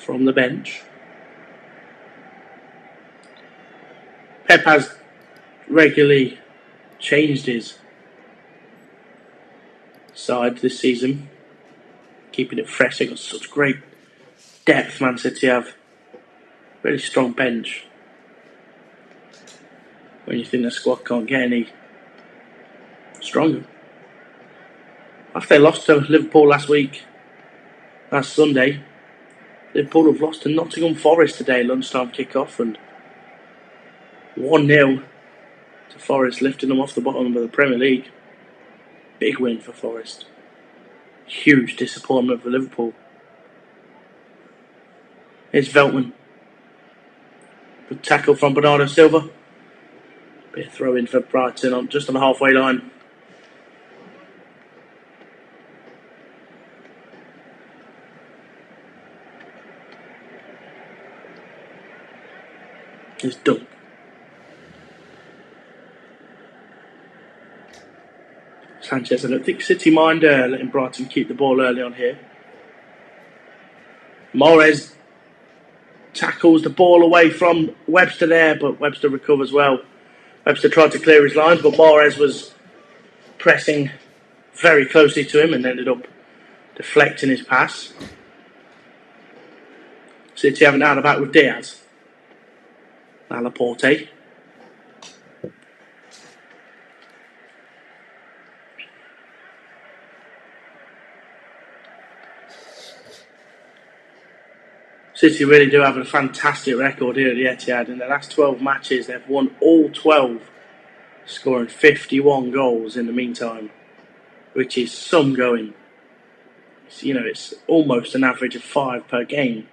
from the bench. Pep has regularly changed his side this season, keeping it fresh. They've got such great depth, Man City have. Really strong bench. When you think the squad can't get any stronger. After they lost to Liverpool last Sunday, Liverpool have lost to Nottingham Forest today, lunchtime kick-off, and 1-0 to Forest, lifting them off the bottom of the Premier League. Big win for Forest. Huge disappointment for Liverpool. Here's Veltman. Good tackle from Bernardo Silva. Bit of throw in for Brighton just on the halfway line. It's done. Sanchez, I don't think City mind letting Brighton keep the ball early on here. Mahrez tackles the ball away from Webster there, but Webster recovers well. Webster tried to clear his lines, but Mahrez was pressing very closely to him and ended up deflecting his pass. City having out the back with Diaz. Now Laporte. City really do have a fantastic record here at the Etihad. In the last 12 matches, they've won all 12, scoring 51 goals in the meantime, which is some going. It's almost an average of 5 per game.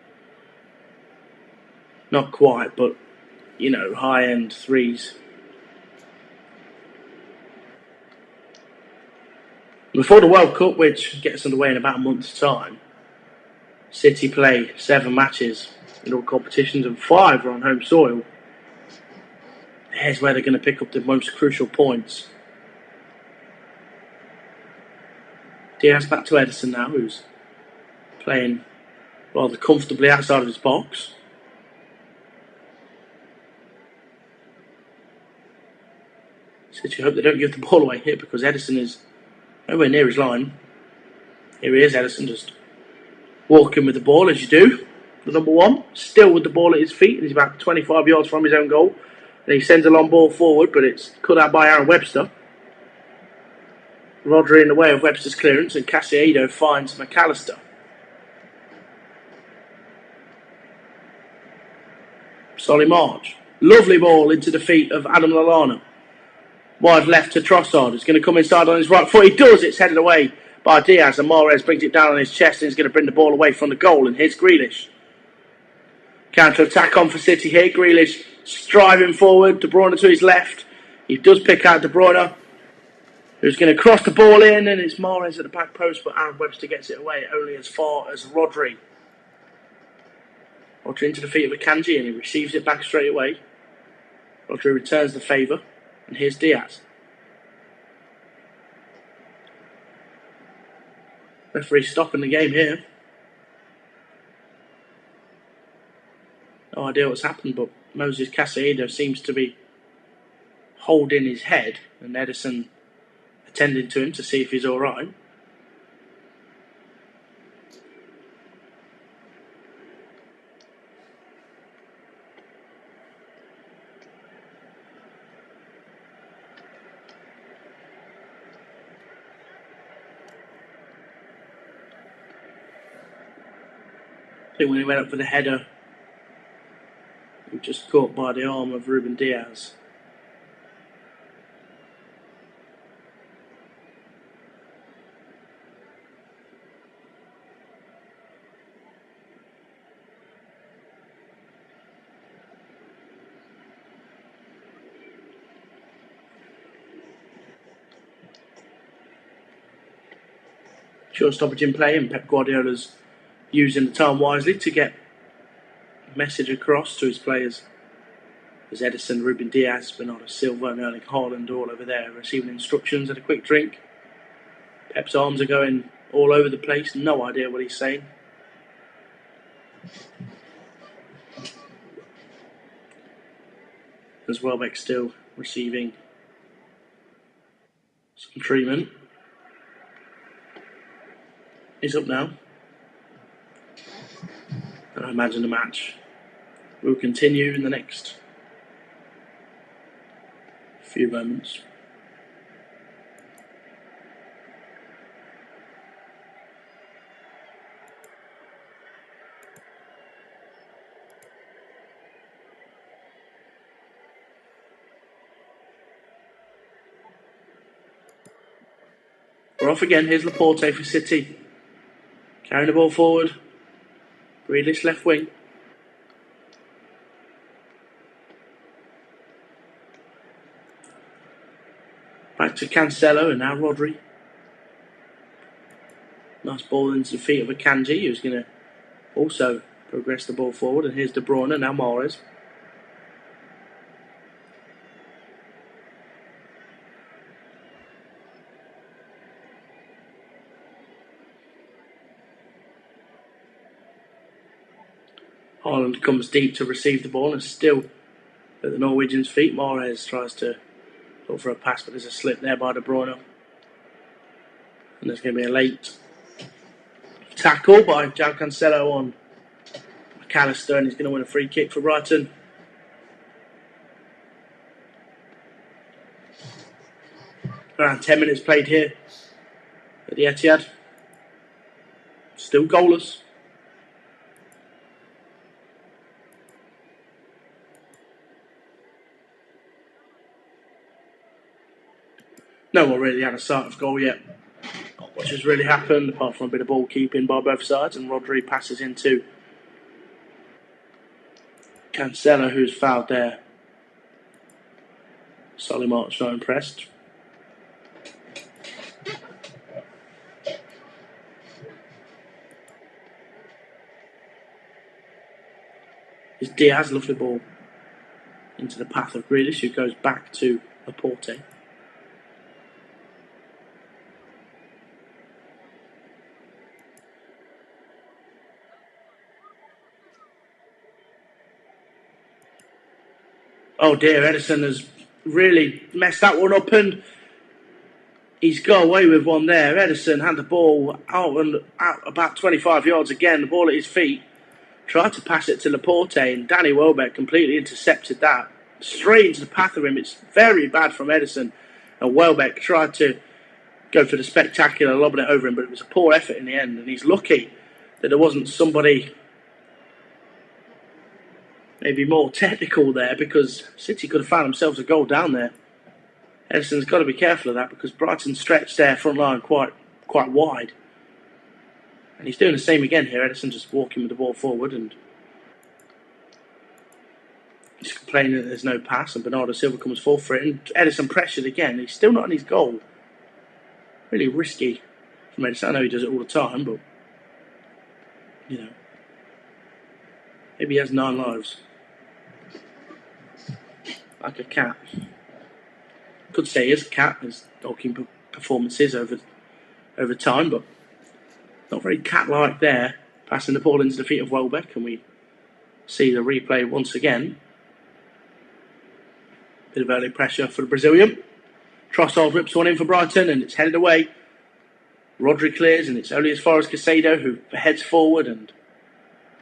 Not quite, but, high-end threes. Before the World Cup, which gets underway in about a month's time, City play 7 matches in all competitions and 5 are on home soil. Here's where they're going to pick up the most crucial points. Diaz back to Ederson now, who's playing rather comfortably outside of his box. City hope they don't give the ball away here because Ederson is nowhere near his line. Here he is, Ederson, just walking with the ball as you do. The number 1, still with the ball at his feet, and he's about 25 yards from his own goal. And he sends a long ball forward, but it's cut out by Aaron Webster. Rodri in the way of Webster's clearance, and Caicedo finds McAllister. Solly March. Lovely ball into the feet of Adam Lallana. Wide left to Trossard. He's going to come inside on his right foot. He does. It's headed away by Diaz, and Mahrez brings it down on his chest and he's going to bring the ball away from the goal. And here's Grealish. Counter-attack on for City here. Grealish striving forward. De Bruyne to his left. He does pick out De Bruyne, who's going to cross the ball in, and it's Mahrez at the back post, but Aaron Webster gets it away only as far as Rodri. Rodri into the feet of Akanji, and he receives it back straight away. Rodri returns the favour, and here's Diaz. Referee stopping the game here. No idea what's happened, but Moses Caicedo seems to be holding his head, and Ederson attending to him to see if he's alright. I think when he went up for the header, he was just caught by the arm of Ruben Diaz. Short stoppage in play, and Pep Guardiola's using the time wisely to get a message across to his players. There's Ederson, Ruben Diaz, Bernardo Silva and Erling Haaland all over there receiving instructions and a quick drink. Pep's arms are going all over the place, no idea what he's saying. As Welbeck still receiving some treatment. He's up now. And I imagine the match will continue in the next few moments. We're off again. Here's Laporte for City. Carrying the ball forward. Grealish left wing. Back to Cancelo and now Rodri. Nice ball into the feet of Akanji, who's going to also progress the ball forward. And here's De Bruyne and now Mahrez. Haaland comes deep to receive the ball and still at the Norwegians' feet. Mahrez tries to look for a pass, but there's a slip there by De Bruyne. And there's going to be a late tackle by João Cancelo on McAllister, and he's going to win a free kick for Brighton. Around 10 minutes played here at the Etihad. Still goalless. No one really had a sight of goal yet. Not much has really happened, apart from a bit of ball keeping by both sides, and Rodri passes into Cancelo, who's fouled there. Solly March not impressed. It's Diaz, lovely ball into the path of Grealish, who goes back to Laporte. Oh dear, Ederson has really messed that one up, and he's got away with one there. Ederson had the ball out about 25 yards again, the ball at his feet. Tried to pass it to Laporte, and Danny Welbeck completely intercepted that. Straight into the path of him. It's very bad from Ederson. And Welbeck tried to go for the spectacular, lobbing it over him, but it was a poor effort in the end. And he's lucky that there wasn't somebody maybe more technical there, because City could have found themselves a goal down there. Ederson's got to be careful of that, because Brighton stretched their front line quite wide. And he's doing the same again here. Ederson just walking with the ball forward, and he's complaining that there's no pass, and Bernardo Silva comes forward for it, and Ederson pressured again. He's still not on his goal. Really risky from Ederson. I know he does it all the time, but you know, maybe he has 9 lives. Like a cat. Could say he is a cat, his goalkeeping performances over time, but not very cat-like there. Passing the ball into the feet of Welbeck, and we see the replay once again. Bit of early pressure for the Brazilian. Trossard rips one in for Brighton, and it's headed away. Rodri clears, and it's only as far as Caicedo, who heads forward, and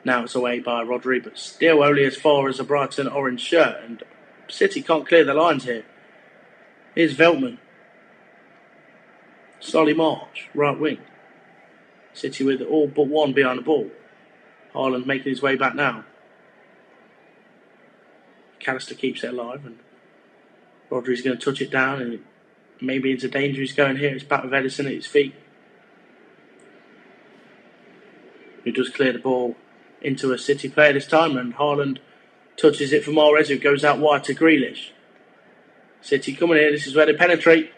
now it's away by Rodri, but still only as far as a Brighton orange shirt, and City can't clear the lines here. Here's Veltman. Solly March, right wing. City with all but one behind the ball. Haaland making his way back now. McAllister keeps it alive, and Rodri's going to touch it down, and maybe into danger. He's going here. It's back with Ederson at his feet, who does clear the ball into a City player this time, and Haaland touches it for Mahrez, who goes out wide to Grealish. City coming here. This is where they penetrate.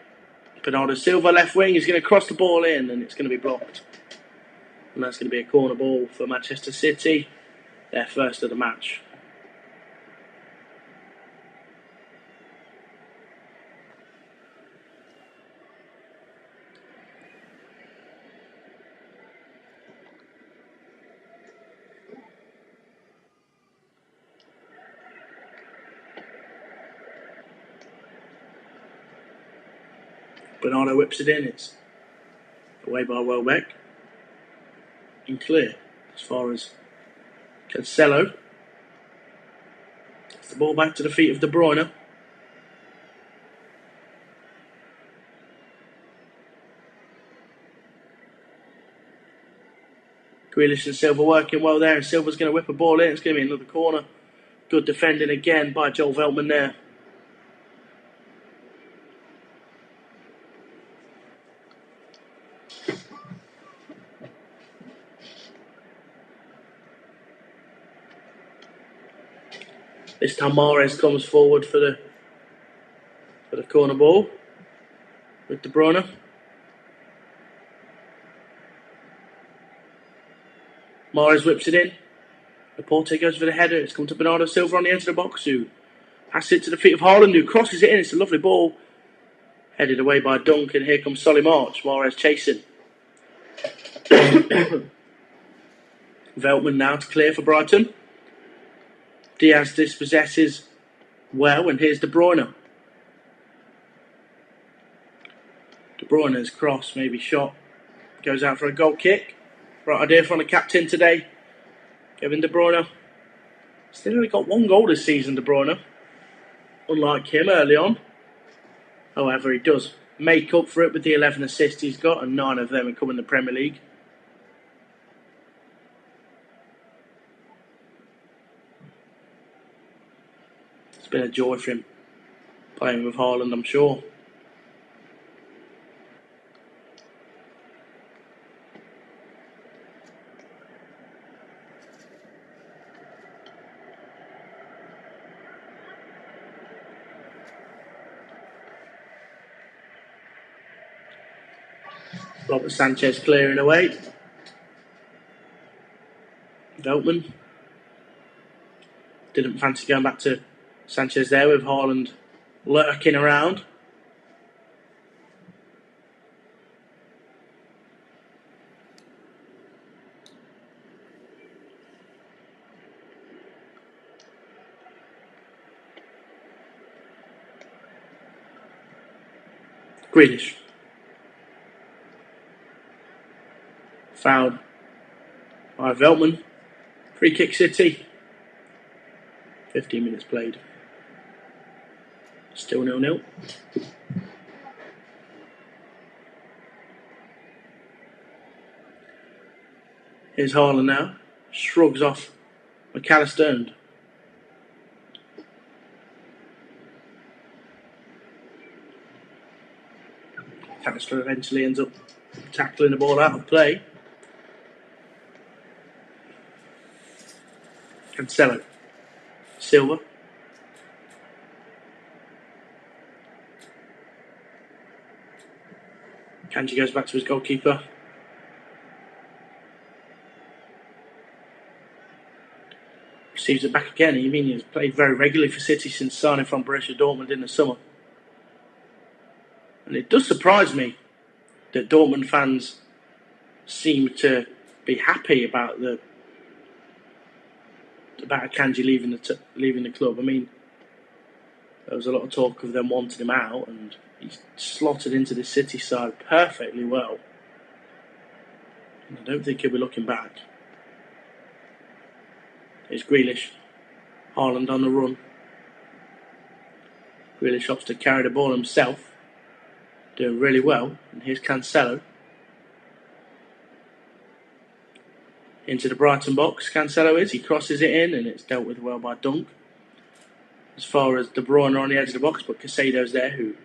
Bernardo Silva, left wing, is going to cross the ball in, and it's going to be blocked. And that's going to be a corner ball for Manchester City, their first of the match. Bernardo whips it in. It's away by Welbeck. And clear as far as Cancelo. Gets the ball back to the feet of De Bruyne. Grealish and Silva working well there, and Silva's going to whip a ball in. It's going to be another corner. Good defending again by Joel Veltman there. This time Mahrez comes forward for the corner ball with De Bruyne. Mahrez whips it in. Laporte goes for the header. It's come to Bernardo Silva on the edge of the box, who passes it to the feet of Haaland, who crosses it in. It's a lovely ball. Headed away by Dunk, and here comes Solly March. Mahrez chasing. Veltman now to clear for Brighton. Diaz dispossesses well, and here's De Bruyne. De Bruyne's cross, maybe shot, goes out for a goal kick. Right idea from the captain today, Kevin De Bruyne. Still only got one goal this season, De Bruyne. Unlike him early on. However, he does make up for it with the 11 assists he's got, and 9 of them have come in the Premier League. It's been a joy for him playing with Haaland, I'm sure. Robert Sanchez clearing away. Veltman didn't fancy going back to Sanchez there with Haaland lurking around. Grealish. Fouled by Veltman. Free kick City. 15 minutes played. Still 0-0. Here's Haaland now. Shrugs off McAllister, and McAllister eventually ends up tackling the ball out of play. Cancelo. Silva. Kanji goes back to his goalkeeper. Receives it back again. I mean, he's played very regularly for City since signing from Borussia Dortmund in the summer. And it does surprise me that Dortmund fans seem to be happy about Kanji leaving the club. I mean, there was a lot of talk of them wanting him out, and he's slotted into the City side perfectly well. And I don't think he'll be looking back. Here's Grealish. Haaland on the run. Grealish opts to carry the ball himself. Doing really well. And here's Cancelo. Into the Brighton box. Cancelo is. He crosses it in, and it's dealt with well by Dunk. As far as De Bruyne on the edge of the box, but Casado's there who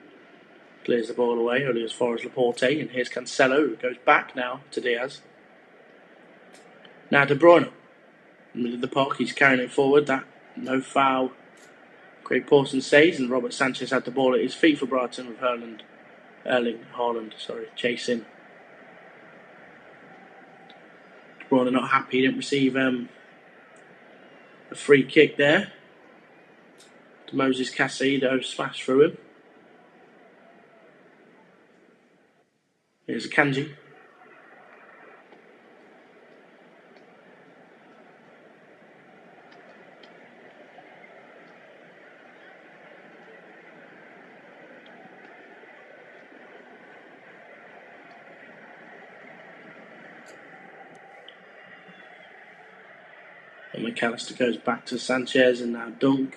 clears the ball away, only as far as Laporte. And here's Cancelo, who goes back now to Diaz. Now De Bruyne. In the middle of the park, he's carrying it forward. That no foul. Craig Pawson saves, and Robert Sanchez had the ball at his feet for Brighton with Erling Haaland chasing. De Bruyne not happy, he didn't receive a free kick there. To Moses Caicedo smashed through him. Here's Kanji. And McAllister goes back to Sanchez and now Dunk.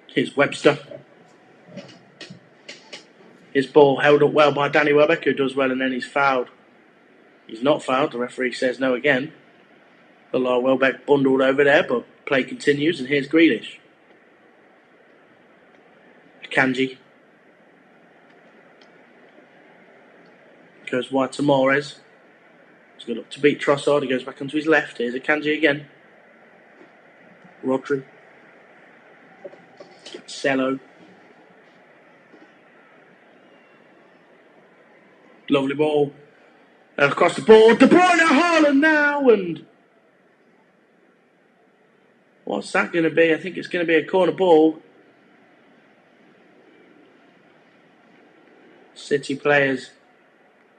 Here's Webster. His ball held up well by Danny Welbeck, who does well, and then he's fouled. He's not fouled. The referee says no again. Welbeck bundled over there, but play continues, and here's Grealish. Akanji. Goes wide to Mahrez. He's got up to beat Trossard. He goes back onto his left. Here's Akanji again. Rodri. Cello. Lovely ball. Across the board. De Bruyne, Haaland now, and what's that going to be? I think it's going to be a corner ball. City players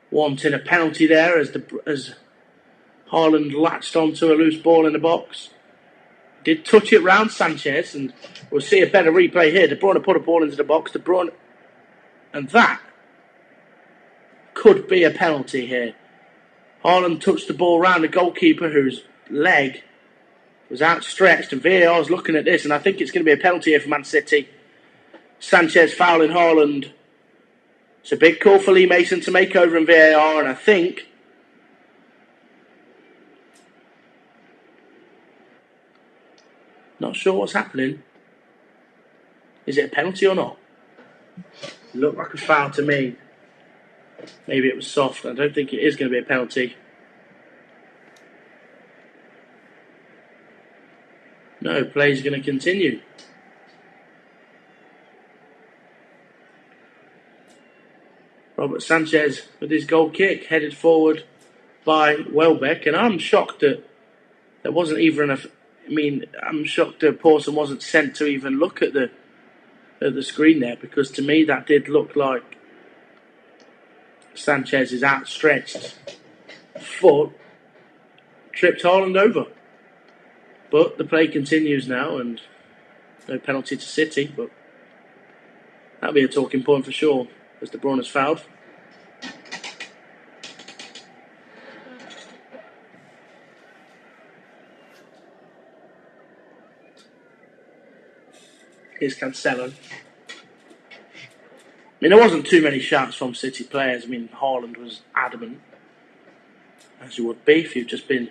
wanting a penalty there as Haaland latched onto a loose ball in the box. Did touch it round Sanchez, and we'll see a better replay here. De Bruyne put a ball into the box. De Bruyne, and that could be a penalty here. Haaland touched the ball round the goalkeeper whose leg was outstretched, and VAR is looking at this, and I think it's going to be a penalty here for Man City. Sanchez fouling Haaland. It's a big call for Lee Mason to make over in VAR, and I think not sure what's happening. Is it a penalty or not? It looked like a foul to me. Maybe it was soft. I don't think it is going to be a penalty. No, play's going to continue. Robert Sanchez with his goal kick headed forward by Welbeck, and I'm shocked that there wasn't even I'm shocked that Pawson wasn't sent to even look at the screen there, because to me that did look like Sanchez's outstretched foot tripped Haaland over. But the play continues now, and no penalty to City, but that'll be a talking point for sure as De Bruyne has fouled. Here's Cancelo. There wasn't too many shots from City players. Haaland was adamant, as you would be if you've just been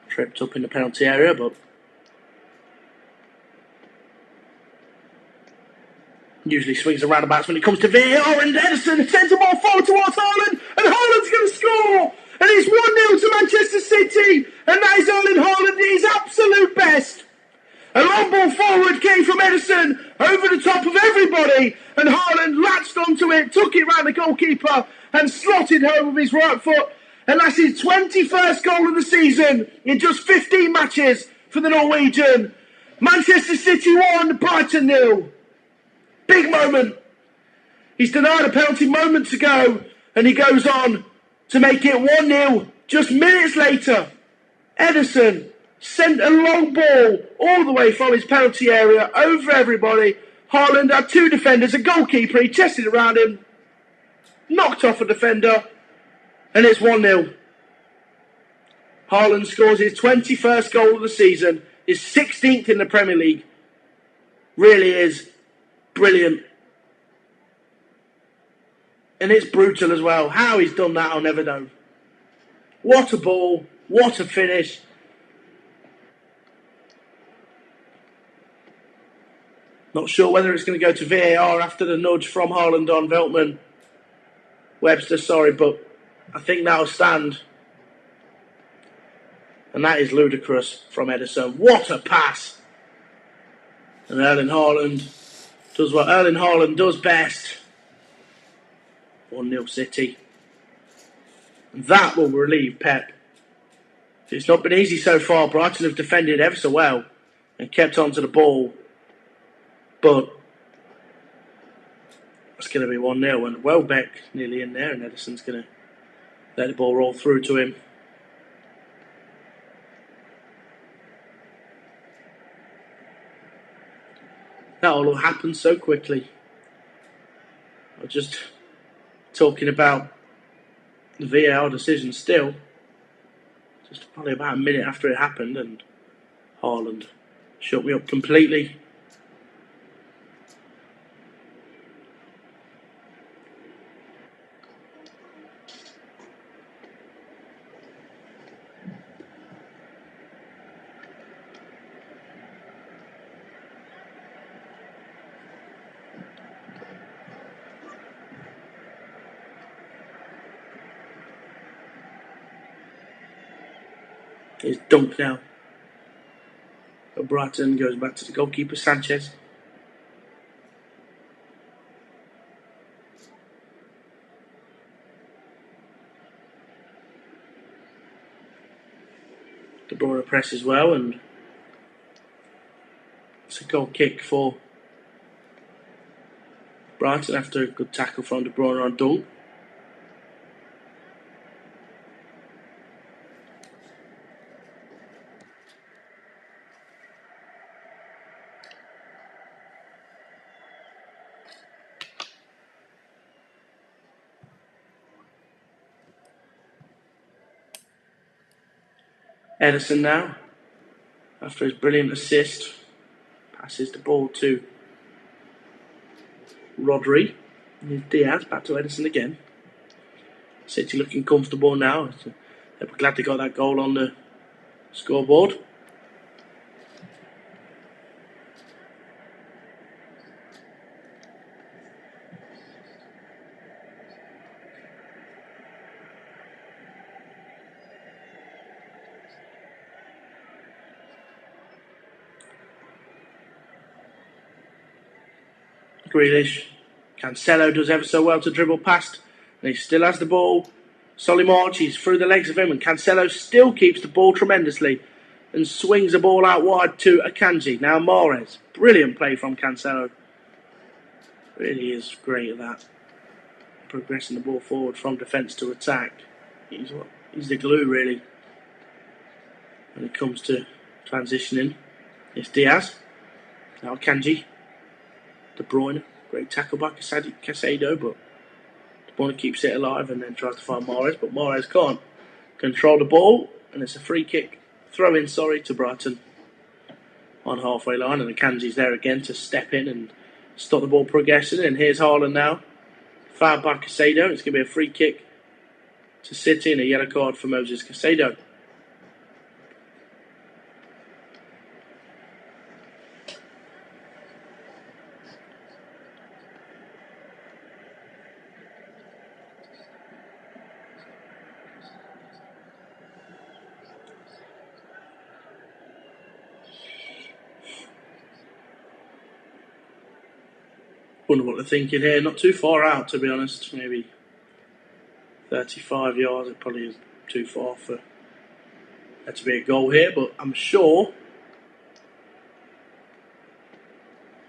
tripped up in the penalty area, but usually swings and roundabouts when it comes to VAR, and Ederson sends the ball forward towards Haaland, and Haaland's going to score, and it's 1-0 to Manchester City, and that is Erling Haaland at his absolute best. A long ball forward came from Ederson over the top of everybody, and Haaland latched onto it, took it round the goalkeeper and slotted home with his right foot, and that's his 21st goal of the season in just 15 matches for the Norwegian. Manchester City 1, Brighton 0. Big moment. He's denied a penalty moments ago, and he goes on to make it 1-0 just minutes later. Ederson sent a long ball all the way from his penalty area over everybody. Haaland had two defenders, a goalkeeper. He chested around him, knocked off a defender, and it's 1-0. Haaland scores his 21st goal of the season, his 16th in the Premier League. Really is brilliant. And it's brutal as well. How he's done that, I'll never know. What a ball. What a finish. Not sure whether it's going to go to VAR after the nudge from Haaland on Veltman. Webster, sorry, but I think that'll stand. And that is ludicrous from Ederson. What a pass. And Erling Haaland does what Erling Haaland does best. 1-0 City. And that will relieve Pep. It's not been easy so far. Brighton have defended ever so well and kept on to the ball. But it's going to be 1-0, and Welbeck nearly in there, and Ederson's going to let the ball roll through to him. That all happened so quickly. I was just talking about the VAR decision still. Just probably about a minute after it happened, and Haaland shut me up completely. It's dunked now. But Brighton goes back to the goalkeeper, Sanchez. De Bruyne presses well, and it's a goal kick for Brighton after a good tackle from De Bruyne on dunk. Ederson now, after his brilliant assist, passes the ball to Rodri. And Diaz back to Ederson again. City looking comfortable now. They're glad they got that goal on the scoreboard. Grealish. Cancelo does ever so well to dribble past, and he still has the ball. Solly March, he's through the legs of him, and Cancelo still keeps the ball tremendously and swings the ball out wide to Akanji. Now Mahrez. Brilliant play from Cancelo. Really is great at that. Progressing the ball forward from defence to attack. He's the glue, really, when it comes to transitioning. It's Diaz. Now Akanji. De Bruyne. Great tackle by Casado, but De Bruyne keeps it alive and then tries to find Mahrez, but Mahrez can't control the ball, and it's a free kick. Throw in, to Brighton on halfway line, and Akanji's there again to step in and stop the ball progressing. And here's Haaland now, fouled by Casado. It's going to be a free kick to City and a yellow card for Moses Casado. Wonder what they're thinking here. Not too far out, to be honest. Maybe 35 yards. It probably is too far for there to be a goal here, but I'm sure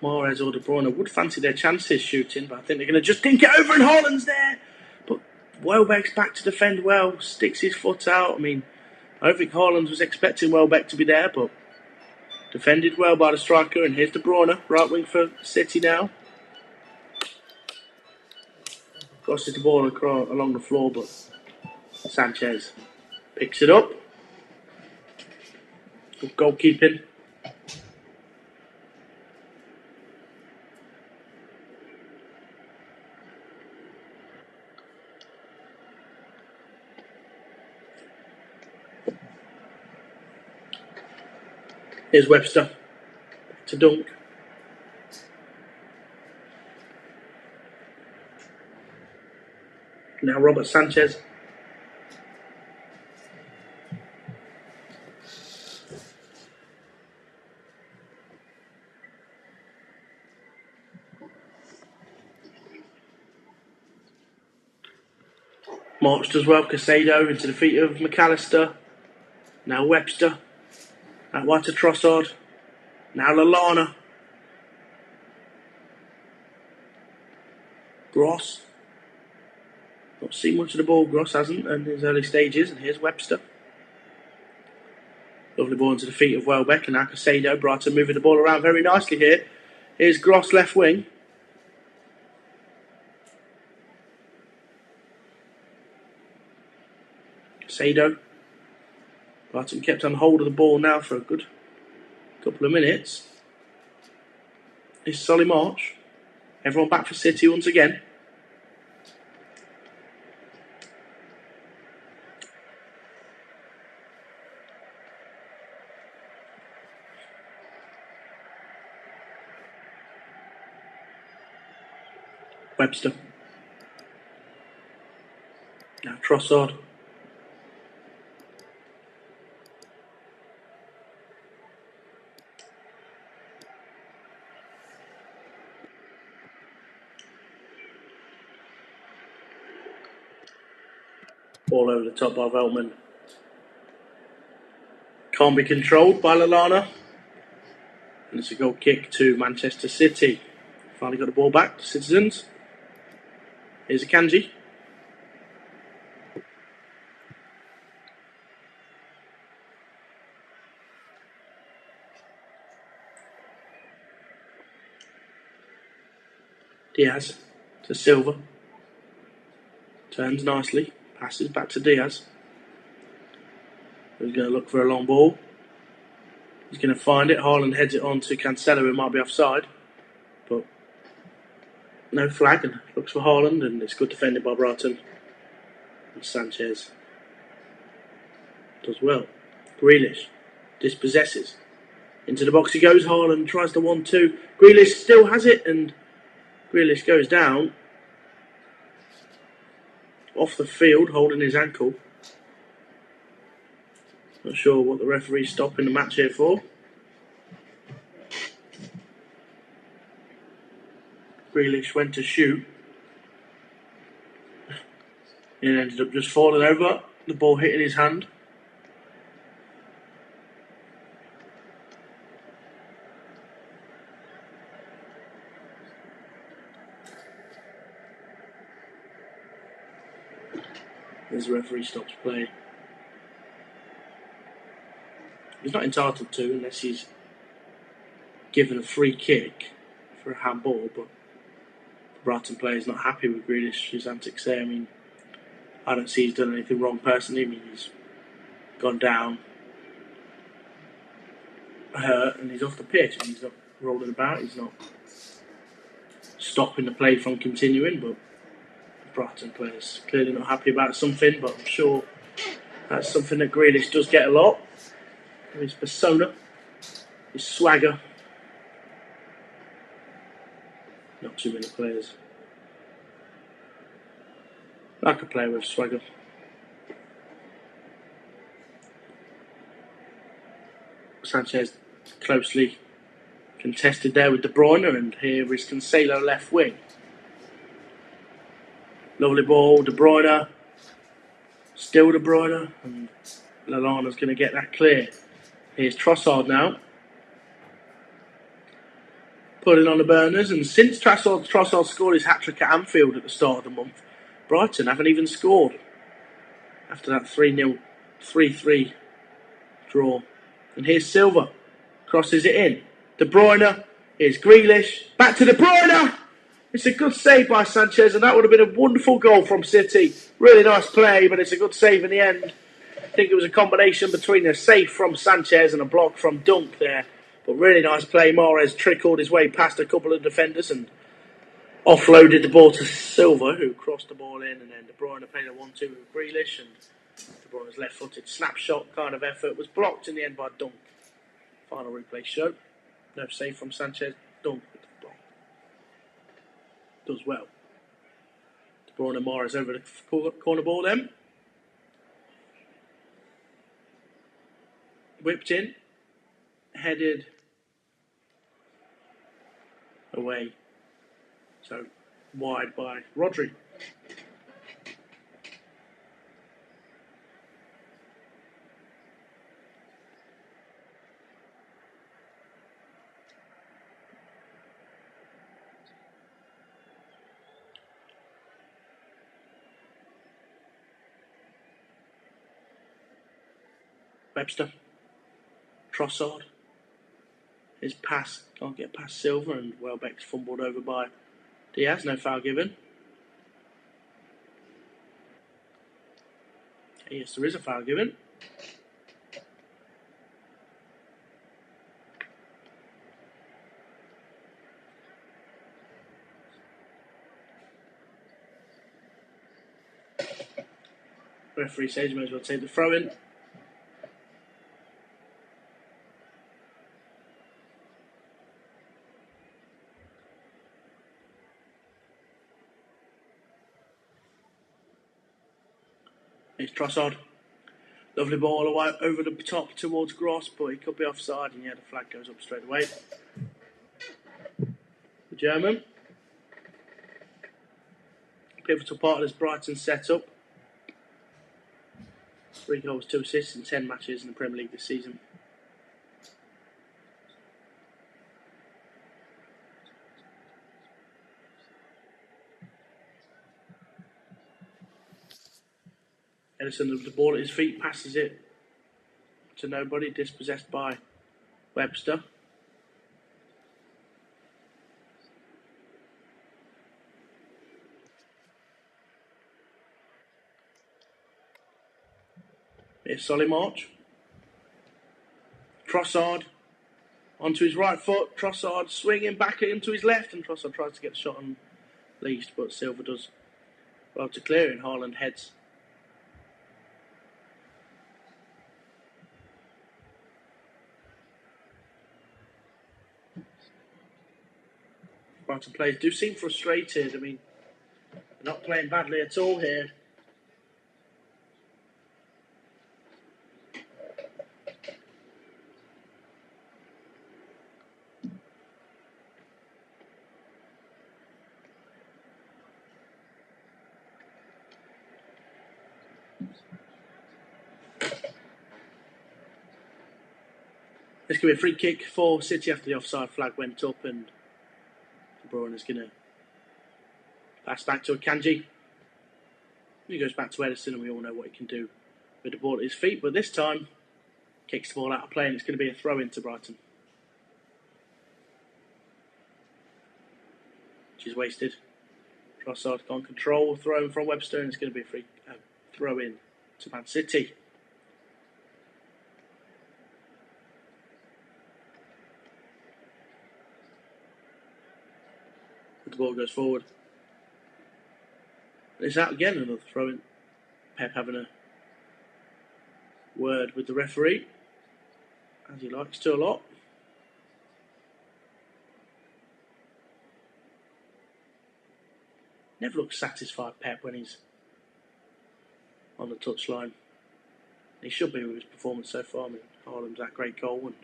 Mahrez or De Bruyne would fancy their chances shooting, but I think they're going to just dink it over, and Haaland's there. But Welbeck's back to defend well, sticks his foot out. I mean, I don't think Haaland was expecting Welbeck to be there, but defended well by the striker. And here's De Bruyne, right wing for City now. Crosses the ball along the floor, but Sanchez picks it up. Good goalkeeping. Here's Webster to dunk. Now Robert Sanchez. Marched as well, Casado into the feet of McAllister. Now Webster. Out wide to Trossard. Now Lallana. Gross. Not seen much of the ball, Gross hasn't in his early stages. And here's Webster. Lovely ball into the feet of Welbeck, and now Casado. Brighton moving the ball around very nicely here. Here's Gross left wing. Casado. Brighton kept on hold of the ball now for a good couple of minutes. It's Solly March. Everyone back for City once again. Webster. Now Trossard. Ball over the top by Veltman. Can't be controlled by Lallana. And it's a goal kick to Manchester City. Finally got the ball back to Citizens. Here's Akanji. Diaz to Silva. Turns nicely. Passes back to Diaz. He's going to look for a long ball. He's going to find it. Haaland heads it on to Cancelo, who might be offside. But no flag, and looks for Haaland, and it's good defended by Brighton. And Sanchez does well. Grealish dispossesses. Into the box he goes. Haaland tries the 1-2. Grealish still has it, and Grealish goes down. Off the field, holding his ankle. Not sure what the referee's stopping the match here for. Grealish went to shoot. It ended up just falling over. The ball hitting his hand. As the referee stops play. He's not entitled to unless he's given a free kick for a handball, but the Brighton player is not happy with Grealish's antics there. I mean, I don't see he's done anything wrong personally. I mean, he's gone down, hurt, and he's off the pitch, and he's not rolling about, he's not stopping the play from continuing, but the Brighton player's clearly not happy about something, but I'm sure that's something that Grealish does get a lot. His persona, his swagger. Not too many players like a player with swagger. Sanchez closely contested there with De Bruyne, and here is Cancelo left wing. Lovely ball, De Bruyne. Still De Bruyne, and Lallana's going to get that clear. Here's Trossard now. Putting on the burners, and since Trossard scored his hat-trick at Anfield at the start of the month, Brighton haven't even scored after that 3-0, 3-3 draw. And here's Silva. Crosses it in. De Bruyne. Here's Grealish. Back to De Bruyne. It's a good save by Sanchez, and that would have been a wonderful goal from City. Really nice play, but it's a good save in the end. I think it was a combination between a save from Sanchez and a block from Dunk there. But really nice play. Mahrez trickled his way past a couple of defenders and offloaded the ball to Silva, who crossed the ball in, and then De Bruyne played a 1-2 with Grealish, and De Bruyne's left-footed snapshot kind of effort was blocked in the end by Dunk. Final replay show. No save from Sanchez. Dunk with the block. Does well. De Bruyne and Mahrez over the corner ball then. Whipped in. Headed away. So wide by Rodri. Webster. Trossard. His pass can't get past Silva, and Welbeck's fumbled over by Diaz. No foul given. Yes, there is a foul given. Referee says you may as well take the throw in. It's Trossard. Lovely ball away over the top towards Gross, but he could be offside, and yeah, the flag goes up straight away. The German. Pivotal part of this Brighton setup. 3 goals, 2 assists in 10 matches in the Premier League this season. Edison with the ball at his feet, passes it to nobody, dispossessed by Webster. Here's Solly March. Trossard onto his right foot. Trossard swinging back into his left, and Trossard tries to get the shot on least, but Silva does well to clear, and Haaland heads. Brighton players do seem frustrated. I mean, they're not playing badly at all here. This could be a free kick for City after the offside flag went up, and De Bruyne is going to pass back to Akanji. He goes back to Edison, and we all know what he can do with the ball at his feet, but this time kicks the ball out of play, and it's going to be a throw in to Brighton, which is wasted. Trossard can't control, thrown from Webster, and it's going to be a throw in to Man City. The ball goes forward. It's out again, another throw in. Pep having a word with the referee, as he likes to a lot. Never looks satisfied, Pep, when he's on the touchline. He should be with his performance so far. I mean, Haaland's that great goal and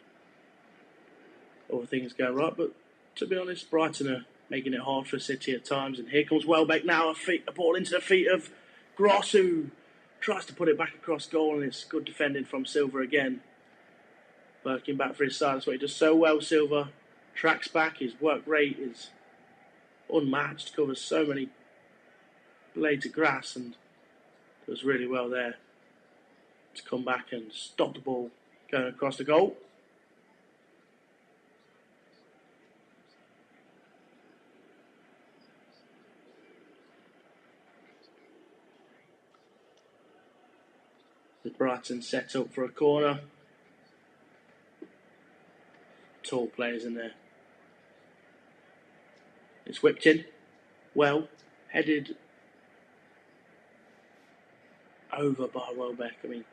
other things go right, but to be honest, Brighton are making it hard for City at times, and here comes Welbeck now, a ball into the feet of Gross, who tries to put it back across goal, and it's good defending from Silva again. Working back for his side, that's what he does so well. Silva tracks back, his work rate is unmatched, covers so many blades of grass, and does really well there to come back and stop the ball going across the goal. The Brighton set up for a corner. Tall players in there. It's whipped in. Well, headed over by Welbeck. I mean,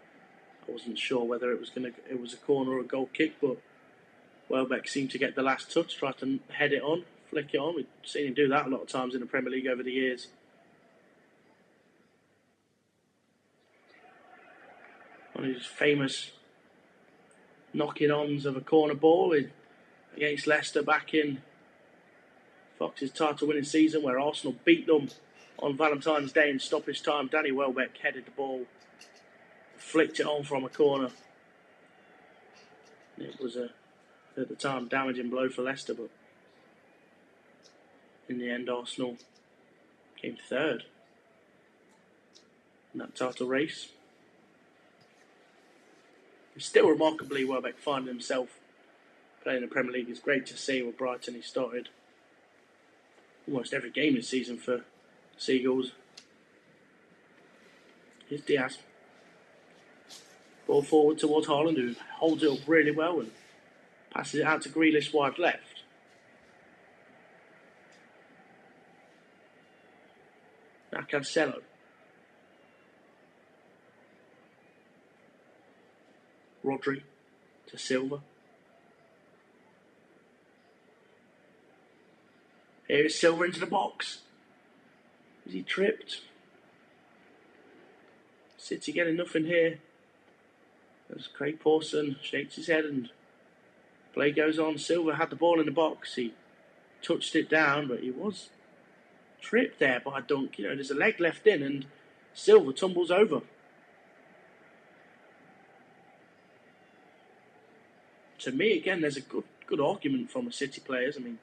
I wasn't sure whether it was a corner or a goal kick, but Welbeck seemed to get the last touch, tried to head it on, flick it on. We've seen him do that a lot of times in the Premier League over the years. One of his famous knocking-ons of a corner ball against Leicester back in Fox's title-winning season, where Arsenal beat them on Valentine's Day in stoppage time. Danny Welbeck headed the ball, flicked it on from a corner. It was at the time, damaging blow for Leicester, but in the end, Arsenal came third in that title race. Still remarkably, Welbeck finding himself playing in the Premier League. It's great to see. With Brighton, he started almost every game this season for Seagulls. Here's Diaz. Ball forward towards Haaland, who holds it up really well and passes it out to Grealish wide left. Now Cancelo. Rodri to Silva. Here is Silva into the box. Is he tripped? City getting nothing here. As Craig Pawson shakes his head and play goes on. Silva had the ball in the box. He touched it down, but he was tripped there by Dunk. You know, there's a leg left in and Silva tumbles over. To me, again, there's a good argument from the City players. I mean,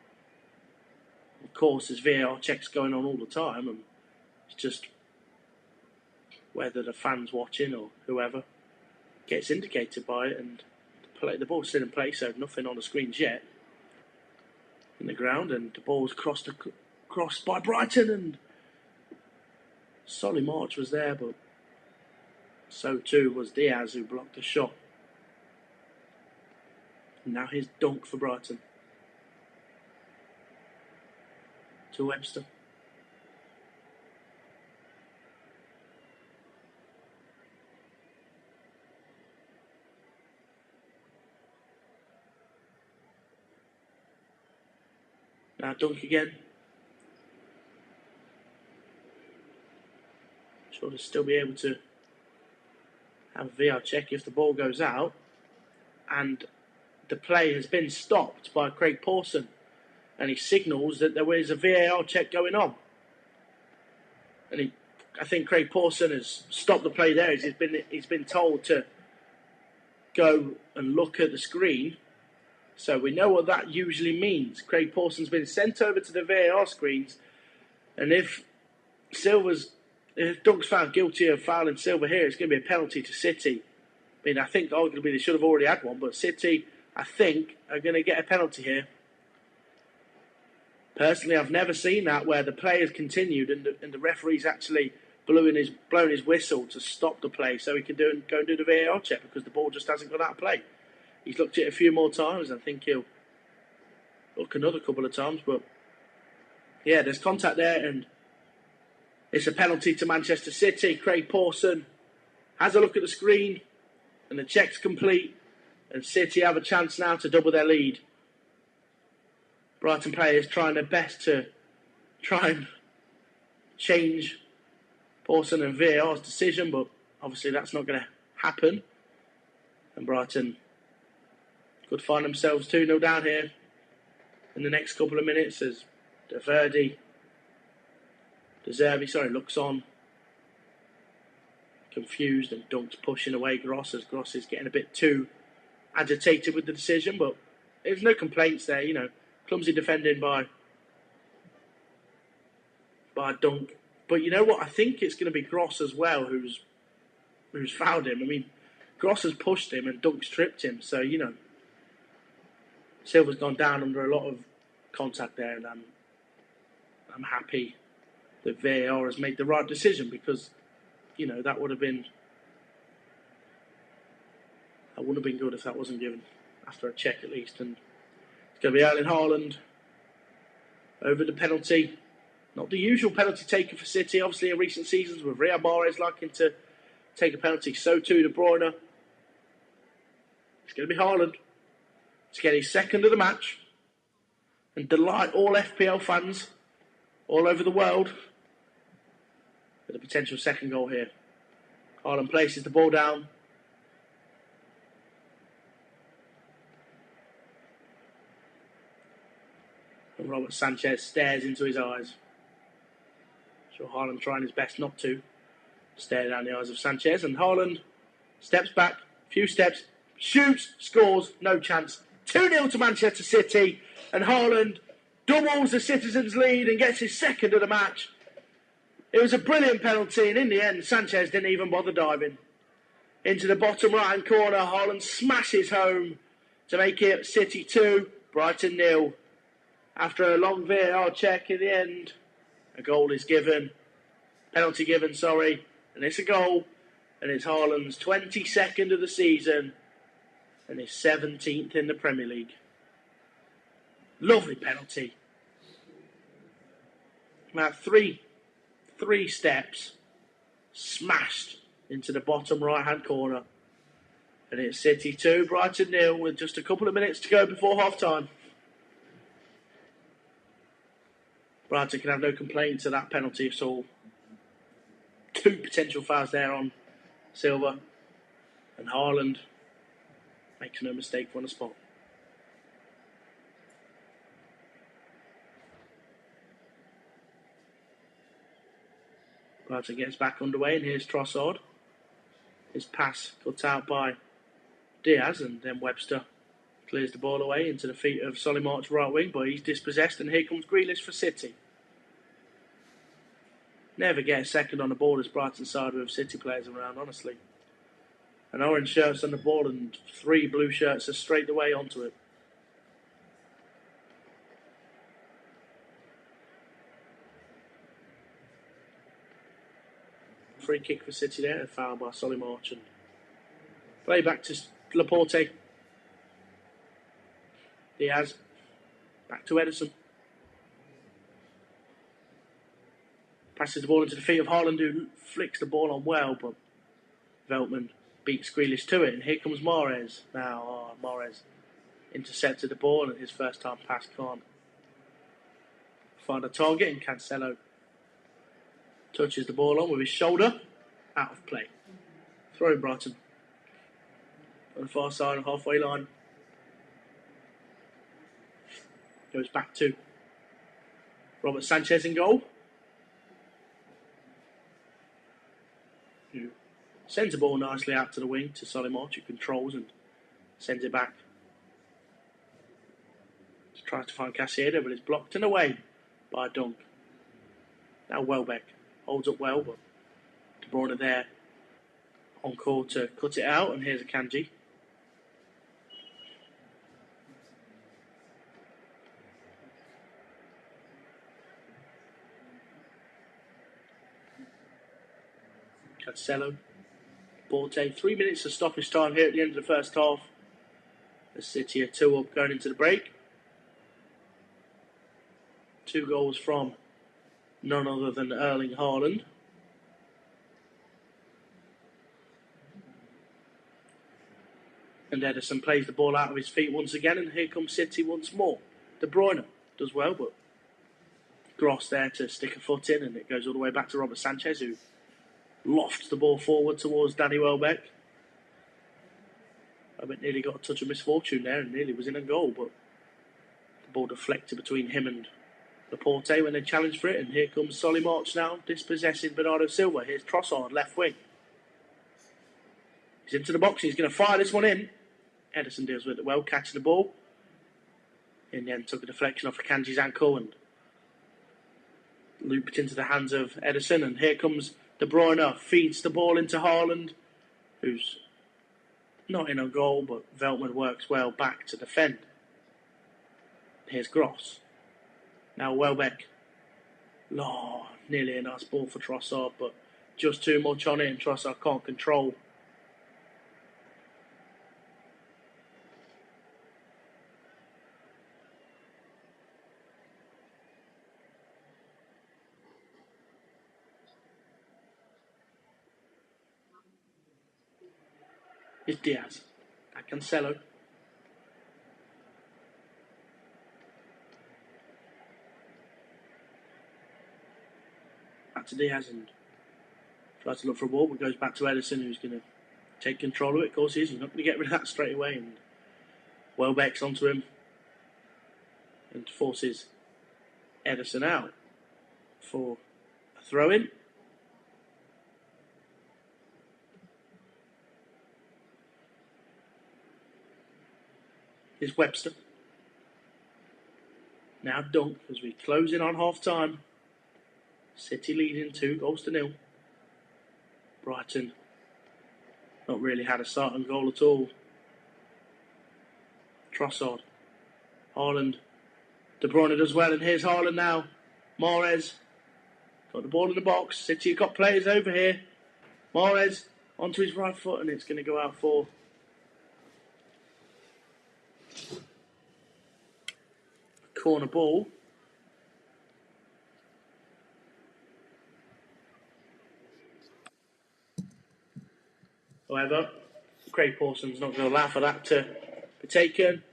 of course, there's VAR checks going on all the time, and it's just whether the fans watching or whoever gets indicated by it, and the ball's still in play, so nothing on the screens yet in the ground, and the ball's crossed by Brighton, and Solly March was there, but so too was Diaz, who blocked the shot. And now here's Dunk for Brighton to Webster. Now Dunk again. Sure to still be able to have a VR check if the ball goes out. And the play has been stopped by Craig Pawson. And he signals that there is a VAR check going on. And I think Craig Pawson has stopped the play there. He's been told to go and look at the screen. So we know what that usually means. Craig Pawson's been sent over to the VAR screens, and if Dunk's found guilty of fouling Silva here, it's going to be a penalty to City. I mean, I think arguably they should have already had one, but City, I think, are going to get a penalty here. Personally, I've never seen that where the play has continued and the referee's actually blown his whistle to stop the play so he can go and do the VAR check because the ball just hasn't got out of play. He's looked at it a few more times. I think he'll look another couple of times. But, yeah, there's contact there. And it's a penalty to Manchester City. Craig Pawson has a look at the screen. And the check's complete. And City have a chance now to double their lead. Brighton players trying their best to try and change Pawson and VAR's decision. But, obviously, that's not going to happen. And Brighton could find themselves 2-0 down here in the next couple of minutes as De Zerbi looks on, confused, and Dunk's pushing away Gross as Gross is getting a bit too agitated with the decision, but there's no complaints there, you know, clumsy defending by Dunk. But you know what, I think it's going to be Gross as well who's fouled him. I mean, Gross has pushed him and Dunk's tripped him, so, you know, Silva's gone down under a lot of contact there, and I'm happy that VAR has made the right decision because, you know, that wouldn't have been good if that wasn't given after a check at least. And it's going to be Erling Haaland over the penalty. Not the usual penalty taker for City, obviously in recent seasons with Riyad Mahrez liking to take a penalty, so too De Bruyne. It's going to be Haaland to get his second of the match and delight all FPL fans all over the world with a potential second goal here. Haaland places the ball down. And Robert Sanchez stares into his eyes. Sure, Haaland trying his best not to stare down the eyes of Sanchez. And Haaland steps back, few steps, shoots, scores, no chance. 2-0 to Manchester City, and Haaland doubles the Citizens' lead and gets his second of the match. It was a brilliant penalty, and in the end, Sanchez didn't even bother diving. Into the bottom right-hand corner, Haaland smashes home to make it City 2, Brighton 0. After a long VAR check in the end, a goal is given. Penalty given, and it's a goal, and it's Haaland's 22nd of the season, and his 17th in the Premier League. Lovely penalty. About three steps, smashed into the bottom right-hand corner. And it's City 2, Brighton 0 with just a couple of minutes to go before half time. Brighton can have no complaints of that penalty at all. 2 potential fouls there on Silva. And Haaland makes no mistake on the spot. Brighton gets back underway, and here's Trossard. His pass cut out by Diaz, and then Webster clears the ball away into the feet of Solimarch's right wing, but he's dispossessed, and here comes Grealish for City. Never get a second on the ball as Brighton side with City players around, honestly. An orange shirt's on the ball, and 3 blue shirts are straight away onto it. Free kick for City there, a foul by Solimarch, and play back to Laporte. Diaz, back to Ederson. Passes the ball into the feet of Haaland, who flicks the ball on well, but Veltman beats Grealish to it, and here comes Mahrez. Now, Mahrez intercepted the ball, and his first time pass can't find a target, and Cancelo touches the ball on with his shoulder, out of play. Throw Brighton on the far side of the halfway line. Goes back to Robert Sanchez in goal, who sends the ball nicely out to the wing to Solimarch, who controls and sends it back. Just tries to find Casiero, but it's blocked and away by Dunk. Now Welbeck holds up well, but De Bruyne there on call to cut it out, and here's a Kanji. Cancelo, Porte, 3 minutes of stoppage time here at the end of the first half. The City are 2 up going into the break. 2 goals from none other than Erling Haaland. And Ederson plays the ball out of his feet once again, and here comes City once more. De Bruyne does well, but Gross there to stick a foot in, and it goes all the way back to Robert Sanchez, who lofts the ball forward towards Danny Welbeck. Welbeck nearly got a touch of misfortune there and nearly was in a goal, but the ball deflected between him and Laporte when they challenged for it, and here comes Solimarch now, dispossessing Bernardo Silva. Here's Trossard, left wing. He's into the box, he's going to fire this one in. Ederson deals with it well, catching the ball. In the end, took a deflection off Kanji's ankle and looped into the hands of Ederson, and here comes De Bruyne, feeds the ball into Haaland, who's not in a goal, but Veltman works well back to defend. Here's Gross. Now Welbeck. Nearly a nice ball for Trossard, but just too much on it, and Trossard can't control. It's Diaz. At Cancelo. Back to Diaz and tries to look for a ball, but goes back to Ederson, who's going to take control of it. Of course he is. He's not going to get rid of that straight away. And Welbeck's onto him and forces Ederson out for a throw-in. Here's Webster. Now Dunk as we close in on half-time. City leading 2-0. Brighton not really had a starting goal at all. Trossard. Haaland. De Bruyne does well, and here's Haaland now. Mahrez. Got the ball in the box. City have got players over here. Mahrez onto his right foot, and it's going to go out for a corner ball. However, Craig Pawson's not going to allow for that to be taken.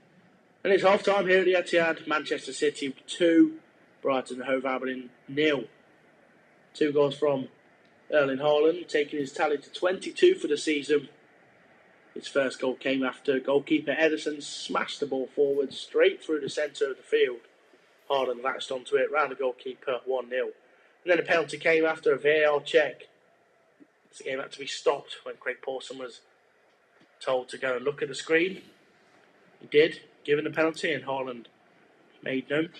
And it's half time here at the Etihad. Manchester City 2, Brighton and Hove Albion 0. 2 goals from Erling Haaland, taking his tally to 22 for the season. His first goal came after goalkeeper Ederson smashed the ball forward straight through the centre of the field. Haaland latched onto it, round the goalkeeper 1-0. And then a penalty came after a VAR check. The game had to be stopped when Craig Pawson was told to go and look at the screen. He did, given the penalty, and Haaland made none.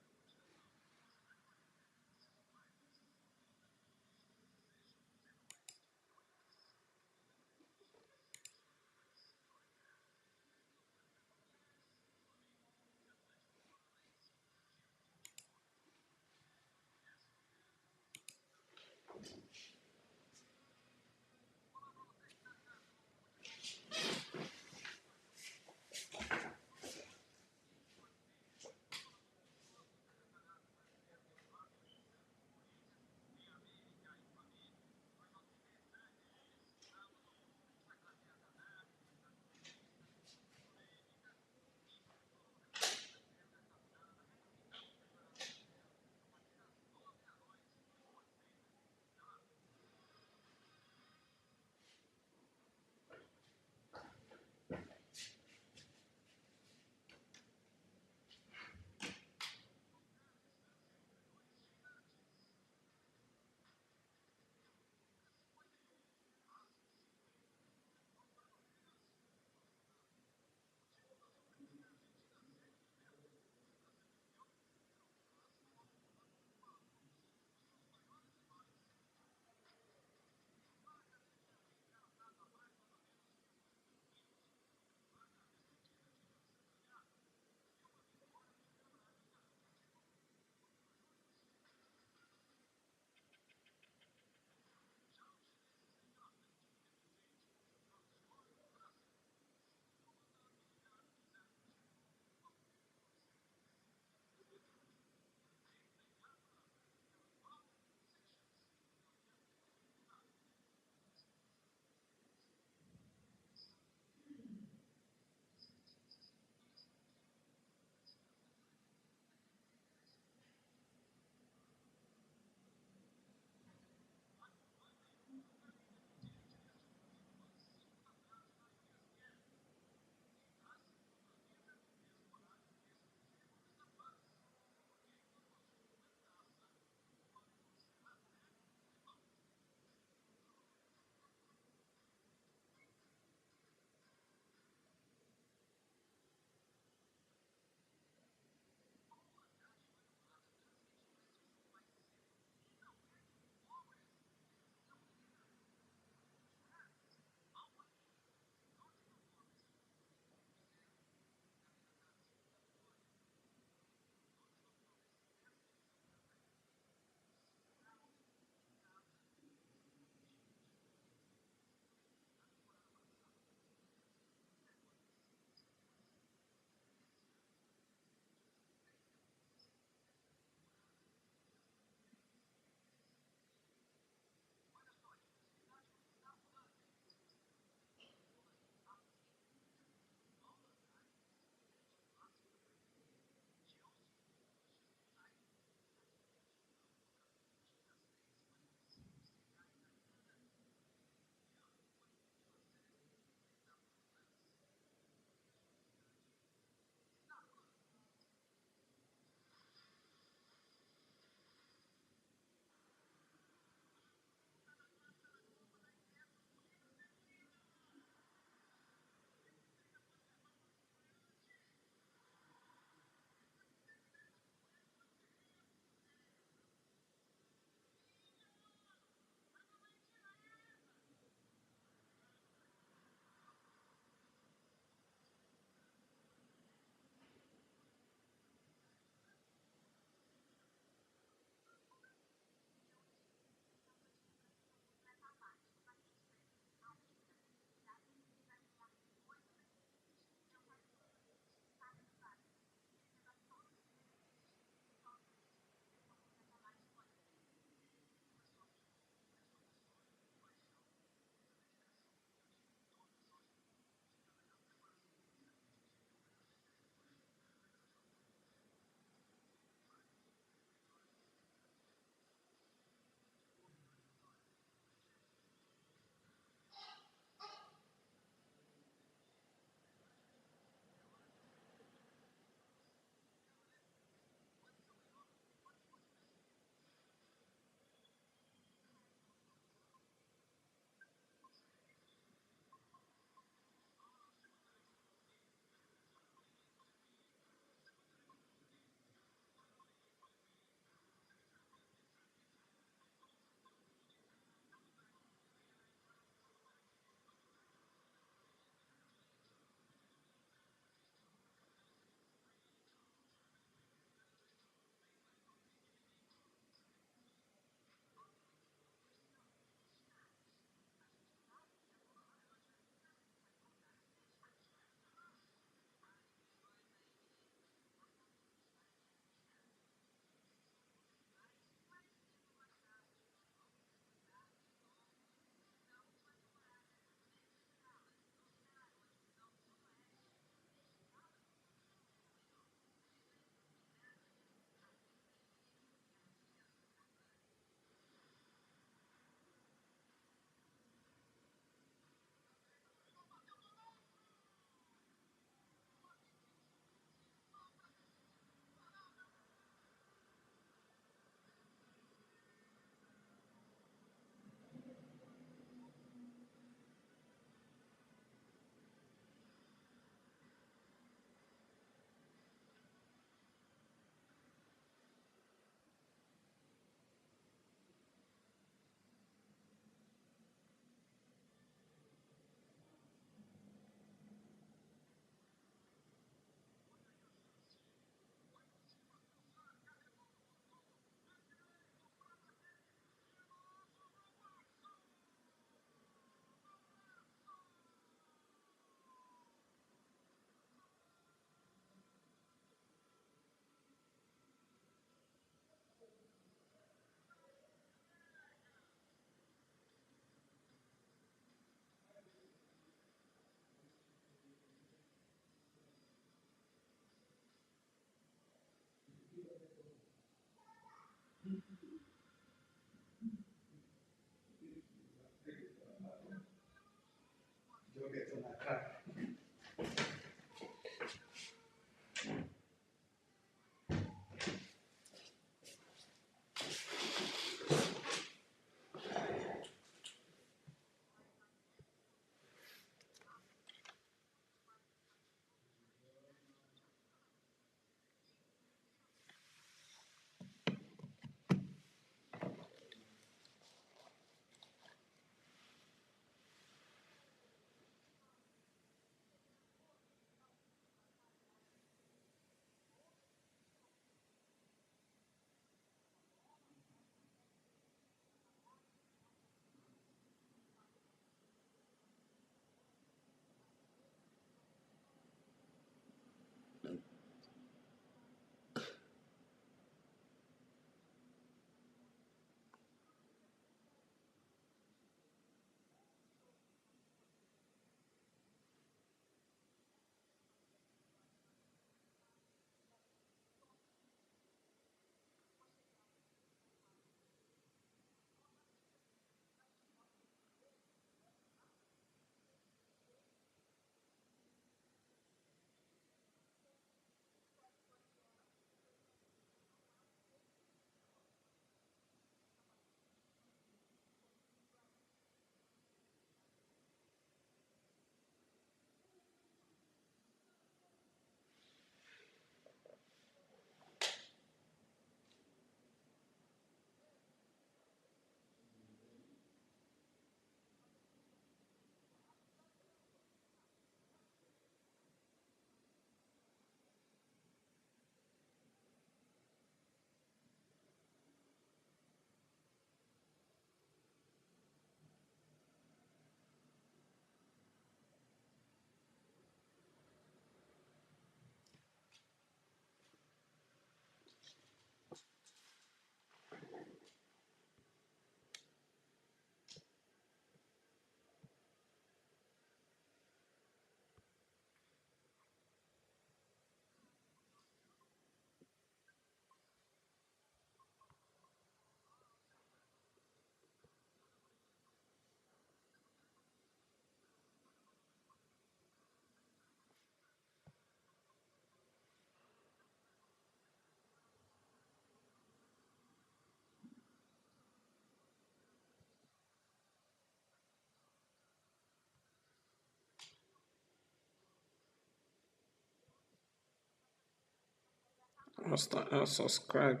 Subscribe.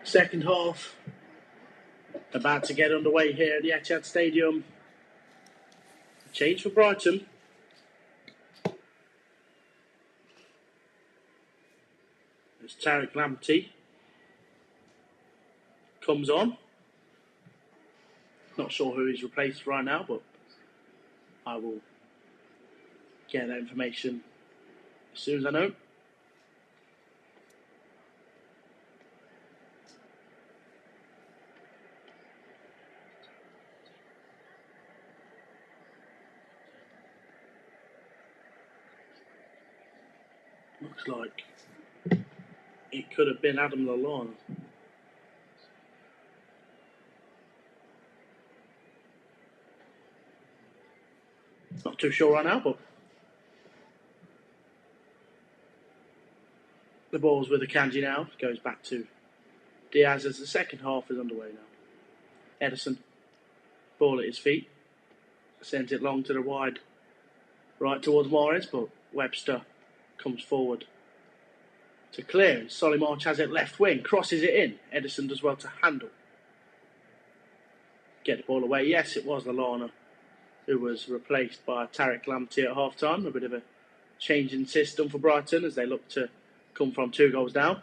Second half about to get underway here at the Etihad Stadium. Change for Brighton. As Tariq Lamptey comes on. Not sure who he's replaced right now, but I will get that information as soon as I know. Looks like it could have been Adam Lallana. Not too sure right now, but the ball's with Akanji now. Goes back to Diaz as the second half is underway now. Edison, ball at his feet. Sends it long to the wide right towards Mahrez, but Webster comes forward to clear, and Solimarch has it left wing, crosses it in. Edison does well to handle. Get the ball away. Yes, it was Lallana who was replaced by Tariq Lamptey at half time. A bit of a change in system for Brighton as they look to come from 2 goals down.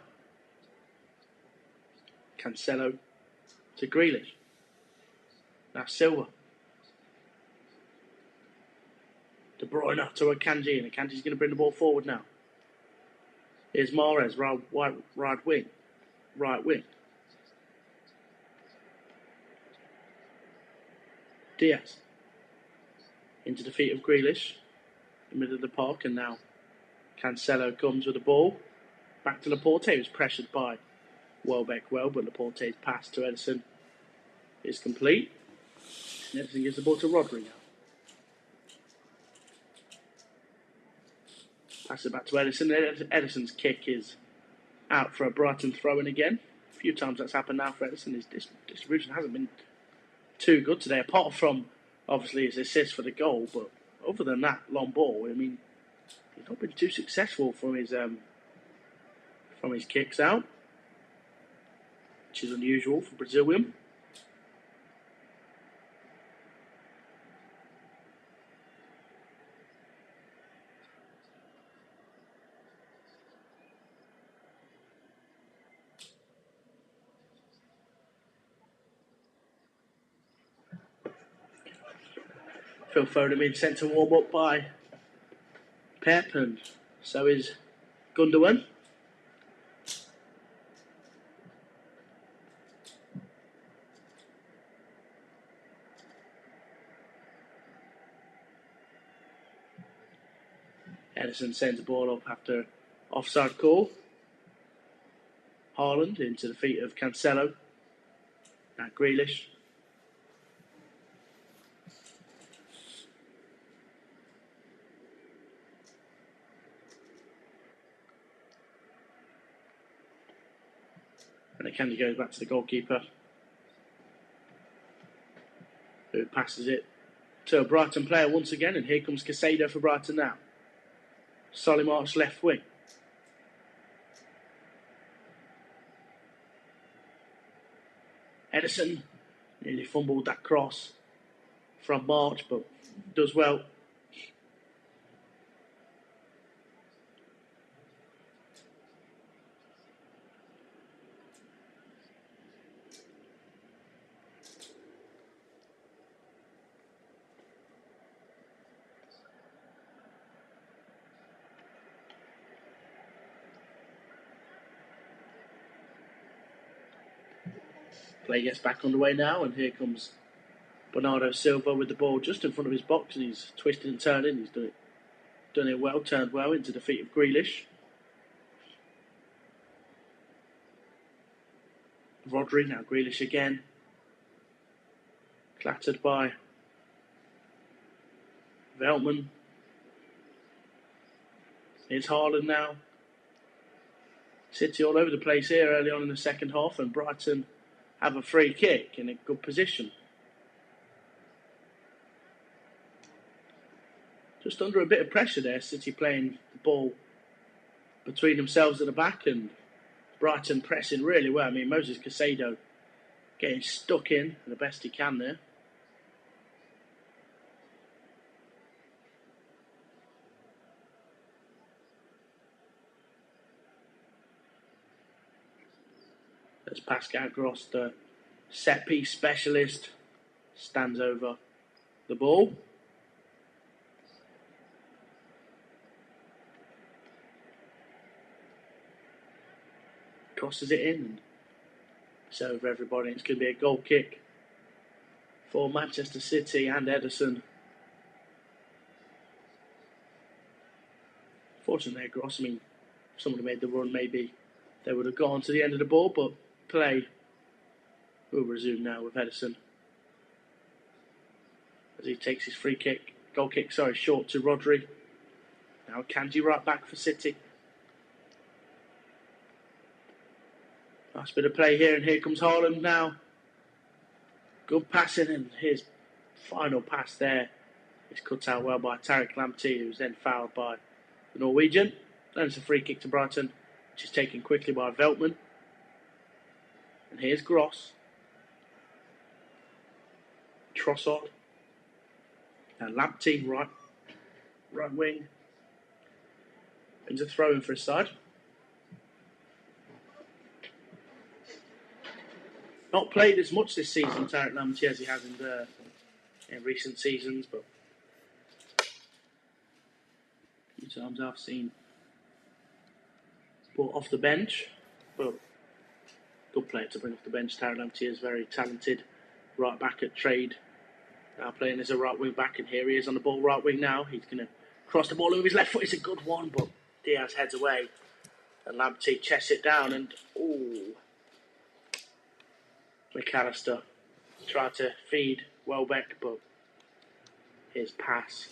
Cancelo to Grealish. Now Silva. De Bruyne to Akanji, and Akanji's going to bring the ball forward now. Here's Mahrez, right wing. Diaz into the feet of Grealish in the middle of the park, and now Cancelo comes with the ball back to Laporte, who's pressured by Welbeck but Laporte's pass to Edison is complete. And Edison gives the ball to Rodri now. Pass it back to Edison. Edison's kick is out for a Brighton throw-in again. A few times that's happened now for Edison. His distribution hasn't been too good today, apart from obviously his assist for the goal. But other than that long ball, I mean, he's not been too successful from his kicks out, which is unusual for Brazilian. Phil Foden being sent to warm up by Pep, and so is Gundogan. Edison sends the ball up after offside call. Haaland into the feet of Cancelo. Now Grealish. And Akanji goes back to the goalkeeper, who passes it to a Brighton player once again, and here comes Caicedo for Brighton now. Solimarch left wing. Edison nearly fumbled that cross from March, but does well. Play gets back underway now, and here comes Bernardo Silva with the ball just in front of his box, and he's twisted and turning. He's done it well, turned well into the feet of Grealish. Rodri, now Grealish again. Clattered by Veltman. It's Haaland now. City all over the place here early on in the second half, and Brighton have a free kick in a good position. Just under a bit of pressure there, City playing the ball between themselves at the back, and Brighton pressing really well. I mean, Moses Caicedo getting stuck in the best he can there. As Pascal Gross, the set-piece specialist, stands over the ball. Crosses it in, and it's over everybody. It's going to be a goal kick for Manchester City and Edison. Fortunately, Gross, I mean, if someone had made the run, maybe they would have gone to the end of the ball, but play will resume now with Edison as he takes his goal kick, short to Rodri. Now Kanji right back for City. Nice bit of play here, and here comes Haaland now. Good passing, and his final pass there It's cut out well by Tariq Lamptey, who's then fouled by the Norwegian. Then it's a free kick to Brighton, which is taken quickly by Veltman. And here's Gross. Trossard. And Lamptey, right wing. Into throw-in for his side. Not played as much this season, Tariq Lamptey, as he has in recent seasons, but a few times I've seen brought off the bench. But good player to bring off the bench. Tariq Lamptey is very talented. Right back at Trade. Now playing as a right wing back, and here he is on the ball right wing now. He's going to cross the ball with his left foot. It's a good one, but Diaz heads away. And Lamptey chests it down, and McAllister tried to feed Welbeck, but his pass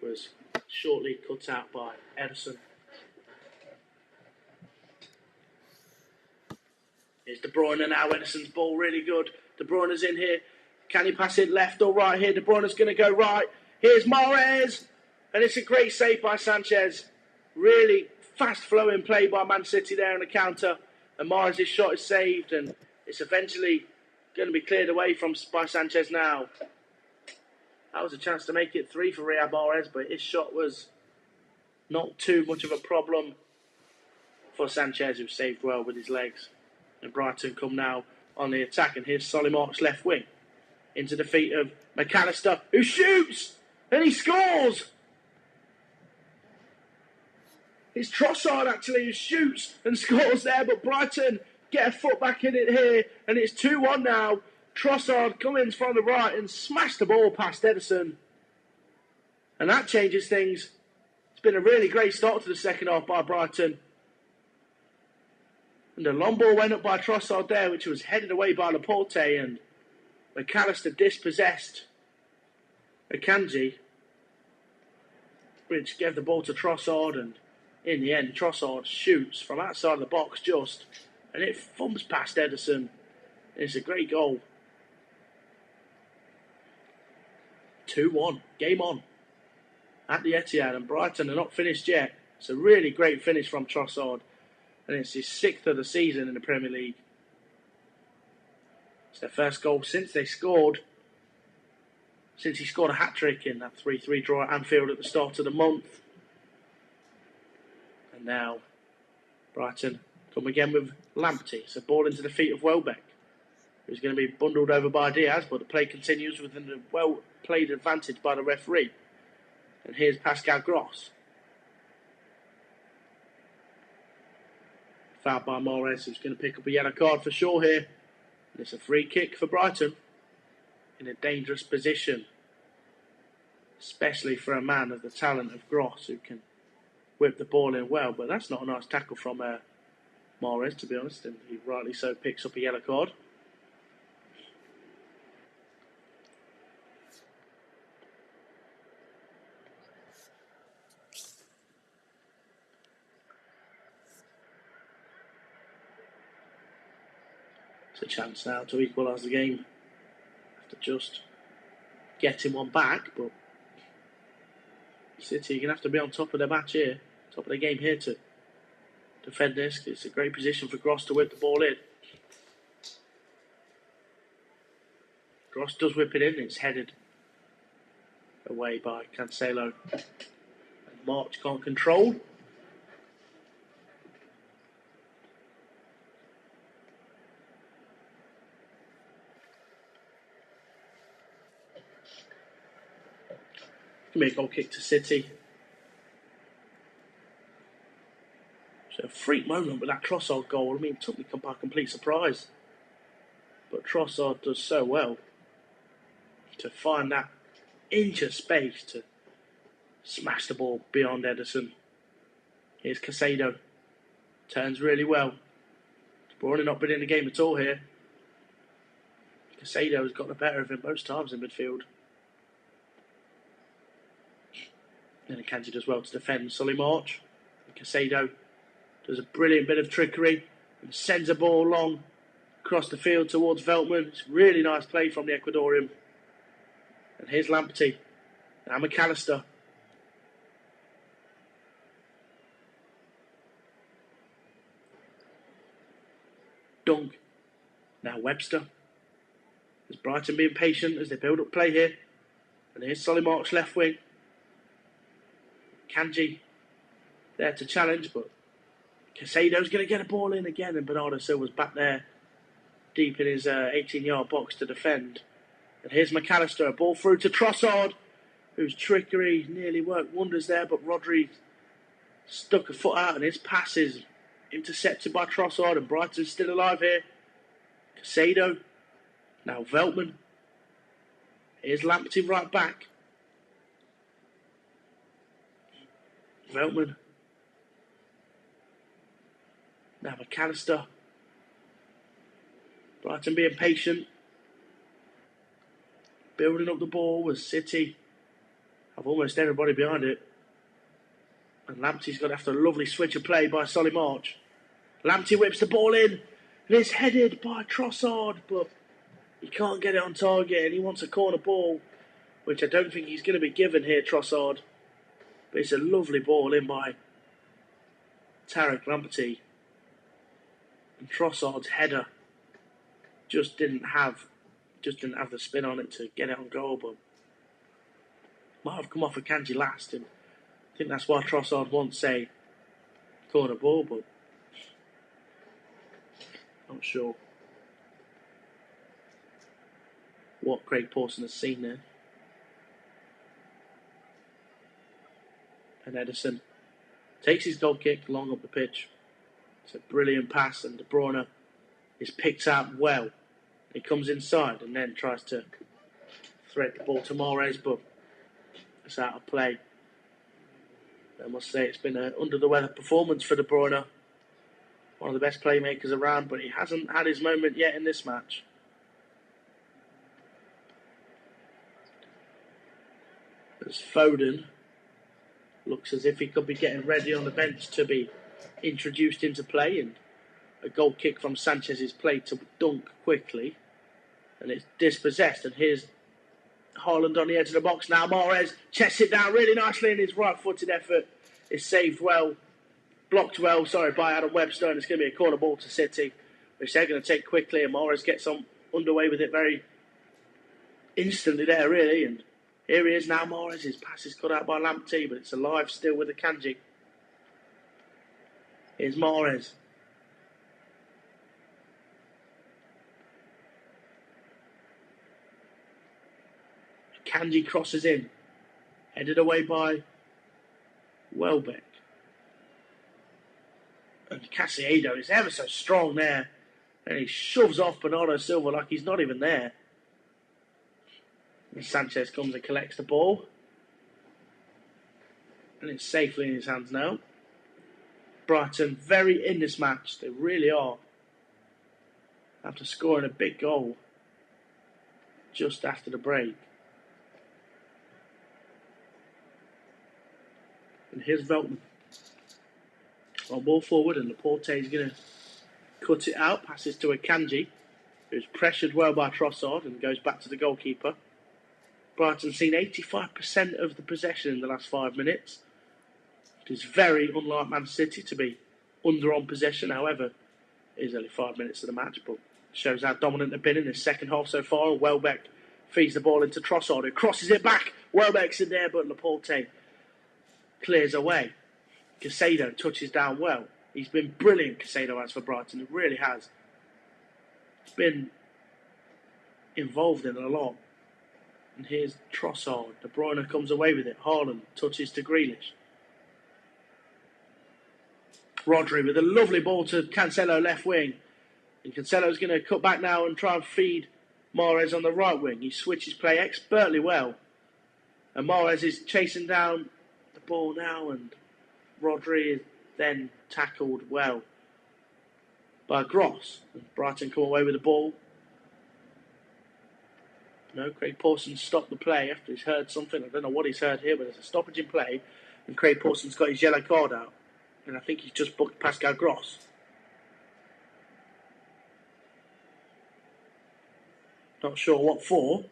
was shortly cut out by Ederson. Here's De Bruyne now. Ederson's ball really good. De Bruyne's in here. Can he pass it left or right here? De Bruyne's going to go right. Here's Mahrez. And it's a great save by Sanchez. Really fast-flowing play by Man City there on the counter. And Mahrez' shot is saved, and it's eventually going to be cleared away by Sanchez now. That was a chance to make it 3 for Riyad Mahrez, but his shot was not too much of a problem for Sanchez, who saved well with his legs. And Brighton come now on the attack, and here's Solimarch's left wing. Into the feet of McAllister, who shoots! And he scores! It's Trossard actually who shoots and scores there, but Brighton get a foot back in it here, and it's 2-1 now. Trossard comes from the right and smashed the ball past Ederson. And that changes things. It's been a really great start to the second half by Brighton. And the long ball went up by Trossard there, which was headed away by Laporte, and McAllister dispossessed Akanji, which gave the ball to Trossard, and in the end, Trossard shoots from outside the box and it thumps past Ederson. It's a great goal. 2-1, game on at the Etihad, and Brighton are not finished yet. It's a really great finish from Trossard, and it's his 6th of the season in the Premier League. It's their first goal since he scored a hat-trick in that 3-3 draw at Anfield at the start of the month. And now Brighton come again with Lamptey. It's a ball into the feet of Welbeck, who's going to be bundled over by Diaz, but the play continues with a well-played advantage by the referee. And here's Pascal Gross. Fouled by Mahrez, who's going to pick up a yellow card for sure here. And it's a free kick for Brighton in a dangerous position, especially for a man of the talent of Gross, who can whip the ball in well. But that's not a nice tackle from Mahrez, to be honest, and he rightly so picks up a yellow card. It's a chance now to equalise the game after just getting one back, but City are going to have to be on top of their match here, top of the game here to defend this. It's a great position for Gross to whip the ball in. Gross does whip it in, it's headed away by Cancelo. And March can't control. Make a goal kick to City. It's a freak moment with that Trossard goal. I mean, it took me by complete surprise. But Trossard does so well to find that inch of space to smash the ball beyond Ederson. Here's Caicedo. Turns really well. De Bruyne not been in the game at all here. Caicedo has got the better of him most times in midfield. And Akanji does well to defend Solimarch. Caicedo does a brilliant bit of trickery and sends a ball long across the field towards Veltman. It's really nice play from the Ecuadorian. And here's Lamptey. Now McAllister. Dunk. Now Webster. Is Brighton being patient as they build up play here? And here's Solly Mark's left wing. Kanji there to challenge, but Casado's going to get a ball in again, and Bernardo Silva's back there deep in his 18-yard box to defend. And here's McAllister, a ball through to Trossard, whose trickery nearly worked wonders there, but Rodri stuck a foot out, and his pass is intercepted by Trossard, and Brighton's still alive here. Casado, now Veltman. Here's Lamptey right back. Veltman. Now McAllister. Brighton being patient. Building up the ball as City have almost everybody behind it. And Lamptey's got after a lovely switch of play by Solly March. Lamptey whips the ball in. And it's headed by Trossard, but he can't get it on target, and he wants a corner ball, which I don't think he's going to be given here, Trossard. But it's a lovely ball in by Tarek Lamptey. And Trossard's header just didn't have the spin on it to get it on goal, but might have come off of Kanji last, and I think that's why Trossard wants a corner ball, but not sure what Craig Pawson has seen there. And Ederson takes his goal kick long up the pitch. It's a brilliant pass, and De Bruyne is picked out well. He comes inside and then tries to thread the ball to Mahrez, but it's out of play. I must say it's been an under-the-weather performance for De Bruyne. One of the best playmakers around, but he hasn't had his moment yet in this match. As Foden looks as if he could be getting ready on the bench to be introduced into play, and a goal kick from Sanchez is played to Dunk quickly, and it's dispossessed, and here's Haaland on the edge of the box now. Mahrez chests it down really nicely, and his right-footed effort is saved well, blocked well, by Adam Webster, and it's going to be a corner ball to City, which they're going to take quickly, and Mahrez gets on underway with it very instantly there, really, and here he is now, Mahrez. His pass is cut out by Lamptey, but it's alive still with the Kanji. Here's Mahrez. Kanji crosses in. Headed away by Welbeck. And Casado is ever so strong there. And he shoves off Bernardo Silva like he's not even there. And Sanchez comes and collects the ball. And it's safely in his hands now. Brighton very in this match. They really are. After scoring a big goal just after the break. And here's Veltman. On ball forward, and Laporte is going to cut it out. Passes to Akanji, who's pressured well by Trossard and goes back to the goalkeeper. Brighton's seen 85% of the possession in the last 5 minutes. It is very unlike Man City to be under on possession. However, it is only 5 minutes of the match, but shows how dominant they've been in the second half so far. And Welbeck feeds the ball into Trossard, who crosses it back. Welbeck's in there, but Laporte clears away. Casado touches down well. He's been brilliant, Casado has, for Brighton. He really has. He's been involved in a lot. And here's Trossard. De Bruyne comes away with it. Haaland touches to Grealish. Rodri with a lovely ball to Cancelo left wing. And Cancelo's going to cut back now and try and feed Mahrez on the right wing. He switches play expertly well. And Mahrez is chasing down the ball now, and Rodri is then tackled well by Gross. And Brighton come away with the ball. No, Craig Pawson stopped the play after he's heard something. I don't know what he's heard here, but there's a stoppage in play, and Craig Pawson's got his yellow card out. And I think he's just booked Pascal Gross. Not sure what for.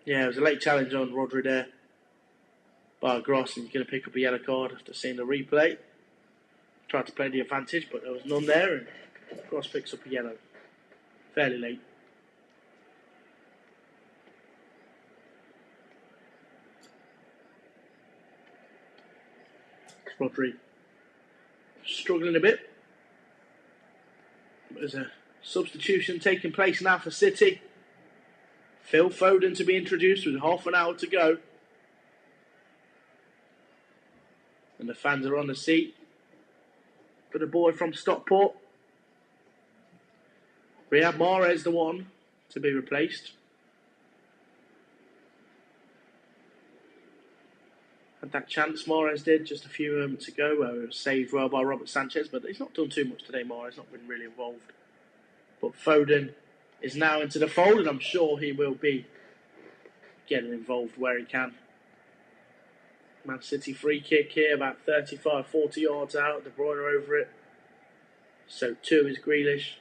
Yeah, it was a late challenge on Rodri there by Gross, and he's going to pick up a yellow card after seeing the replay. Tried to play the advantage, but there was none there, and Gross picks up a yellow. Fairly late. Rodri struggling a bit. There's a substitution taking place now for City. Phil Foden to be introduced with half an hour to go. And the fans are on the seat for the boy from Stockport. Riyad Mahrez the one to be replaced. Had that chance Mahrez did just a few moments ago where it was saved well by Robert Sanchez, but he's not done too much today, Mahrez, not been really involved. But Foden is now into the fold, and I'm sure he will be getting involved where he can. Man City free kick here, about 35, 40 yards out. De Bruyne over it. So too is Grealish.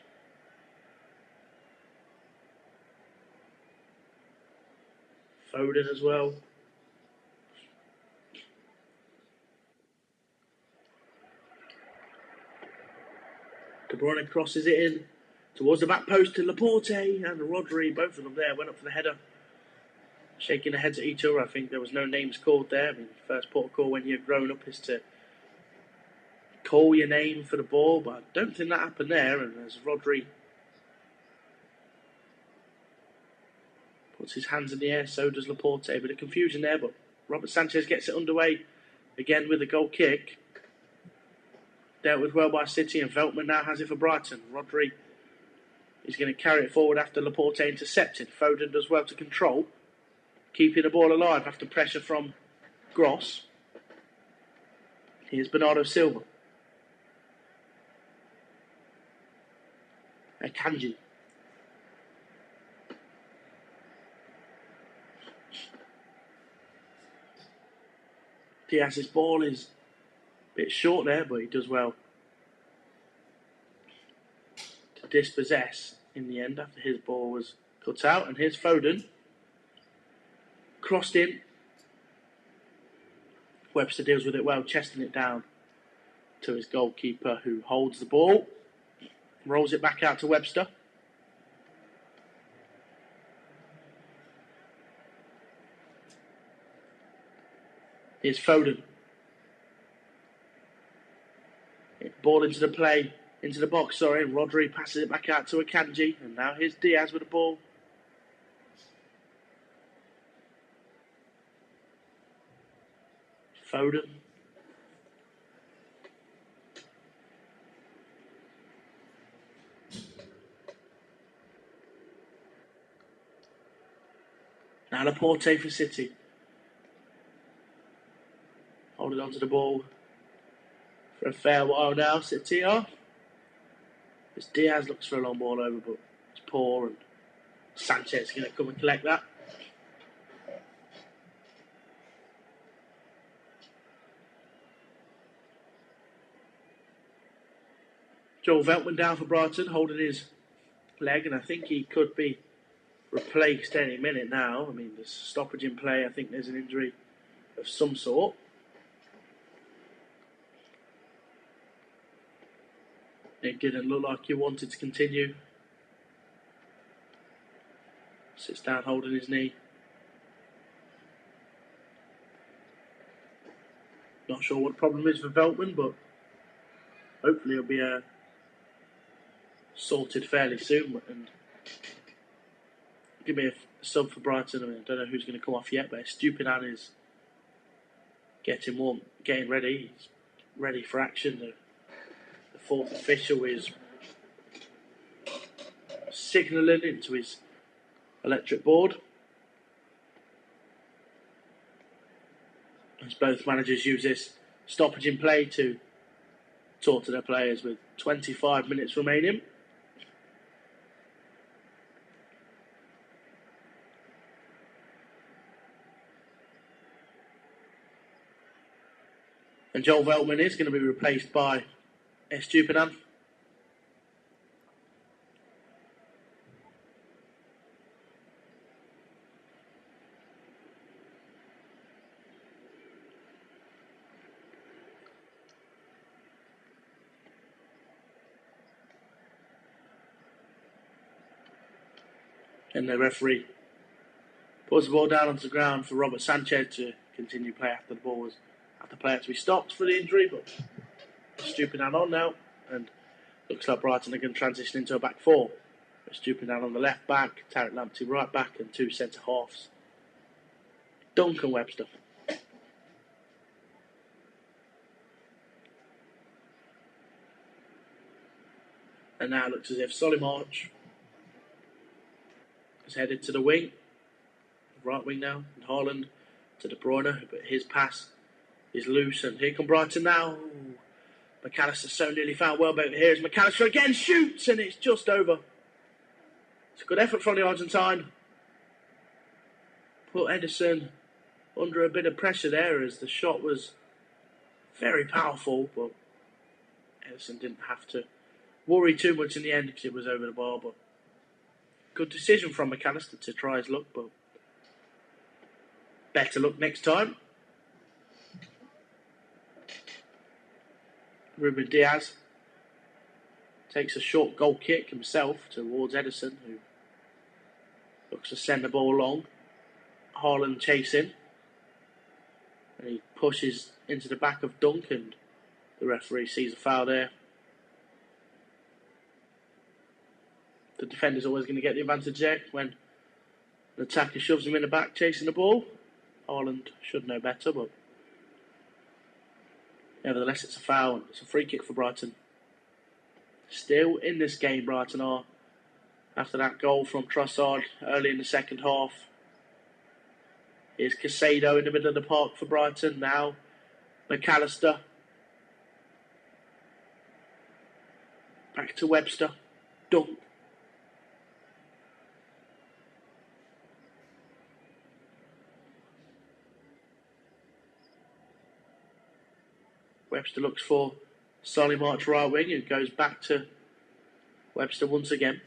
Foden as well. De Bruyne crosses it in towards the back post to Laporte and Rodri. Both of them there went up for the header. Shaking their heads at each other. I think there was no names called there. I mean, first port of call when you're grown up is to call your name for the ball, but I don't think that happened there. And as Rodri puts his hands in the air, so does Laporte. A bit of confusion there, but Robert Sanchez gets it underway again with a goal kick. Dealt with well by City, and Veltman now has it for Brighton. Rodri is going to carry it forward after Laporte intercepted. Foden does well to control, keeping the ball alive after pressure from Gross. Here's Bernardo Silva. Akanji. Diaz's ball is a bit short there, but he does well to dispossess in the end after his ball was cut out. And here's Foden. Crossed in. Webster deals with it well, chesting it down to his goalkeeper, who holds the ball. Rolls it back out to Webster. Here's Foden. Ball into the box, and Rodri passes it back out to Akanji. And now here's Diaz with the ball. Foden. Now Laporte for City. Holding on to the ball for a fair while now. City are. As Diaz looks for a long ball over, but it's poor, and Sanchez is going to come and collect that. Joel Veltman down for Brighton, holding his leg, and I think he could be replaced any minute now. I mean, there's stoppage in play. I think there's an injury of some sort. It didn't look like he wanted to continue. Sits down holding his knee. Not sure what the problem is for Veltman, but hopefully it'll be sorted fairly soon. And give me a sub for Brighton. I mean, I don't know who's going to come off yet, but Stupinan is getting warm, getting ready. He's ready for action. The fourth official is signalling into his electric board as both managers use this stoppage in play to talk to their players with 25 minutes remaining. And Joel Veltman is going to be replaced by Estupinan. And the referee puts the ball down onto the ground for Robert Sanchez to continue play after the ball was after play had to be stopped for the injury, but Stupinan on now, and looks like Brighton are going to transition into a back four. Stupinan on the left back, Tarek Lamptey right back, and two centre halves, Duncan Webster. And now it looks as if Solly March is headed to the wing, right wing now, and Haaland to De Bruyne, but his pass is loose, and here come Brighton now. Ooh. McAllister so nearly found Welbeck. Here's McAllister again, shoots, and it's just over. It's a good effort from the Argentine. Put Ederson under a bit of pressure there as the shot was very powerful, but Ederson didn't have to worry too much in the end because it was over the bar. But good decision from McAllister to try his luck, but better luck next time. Ruben Diaz takes a short goal kick himself towards Ederson, who looks to send the ball along. Haaland chasing, and he pushes into the back of Duncan. The referee sees a foul there. The defender's always going to get the advantage there when the attacker shoves him in the back chasing the ball. Haaland should know better, but nevertheless it's a foul and it's a free kick for Brighton. Still in this game, Brighton are, after that goal from Trossard early in the second half. Here's Caicedo in the middle of the park for Brighton. Now McAllister. Back to Webster. Dunk. Webster looks for Solly March right wing, who goes back to Webster once again.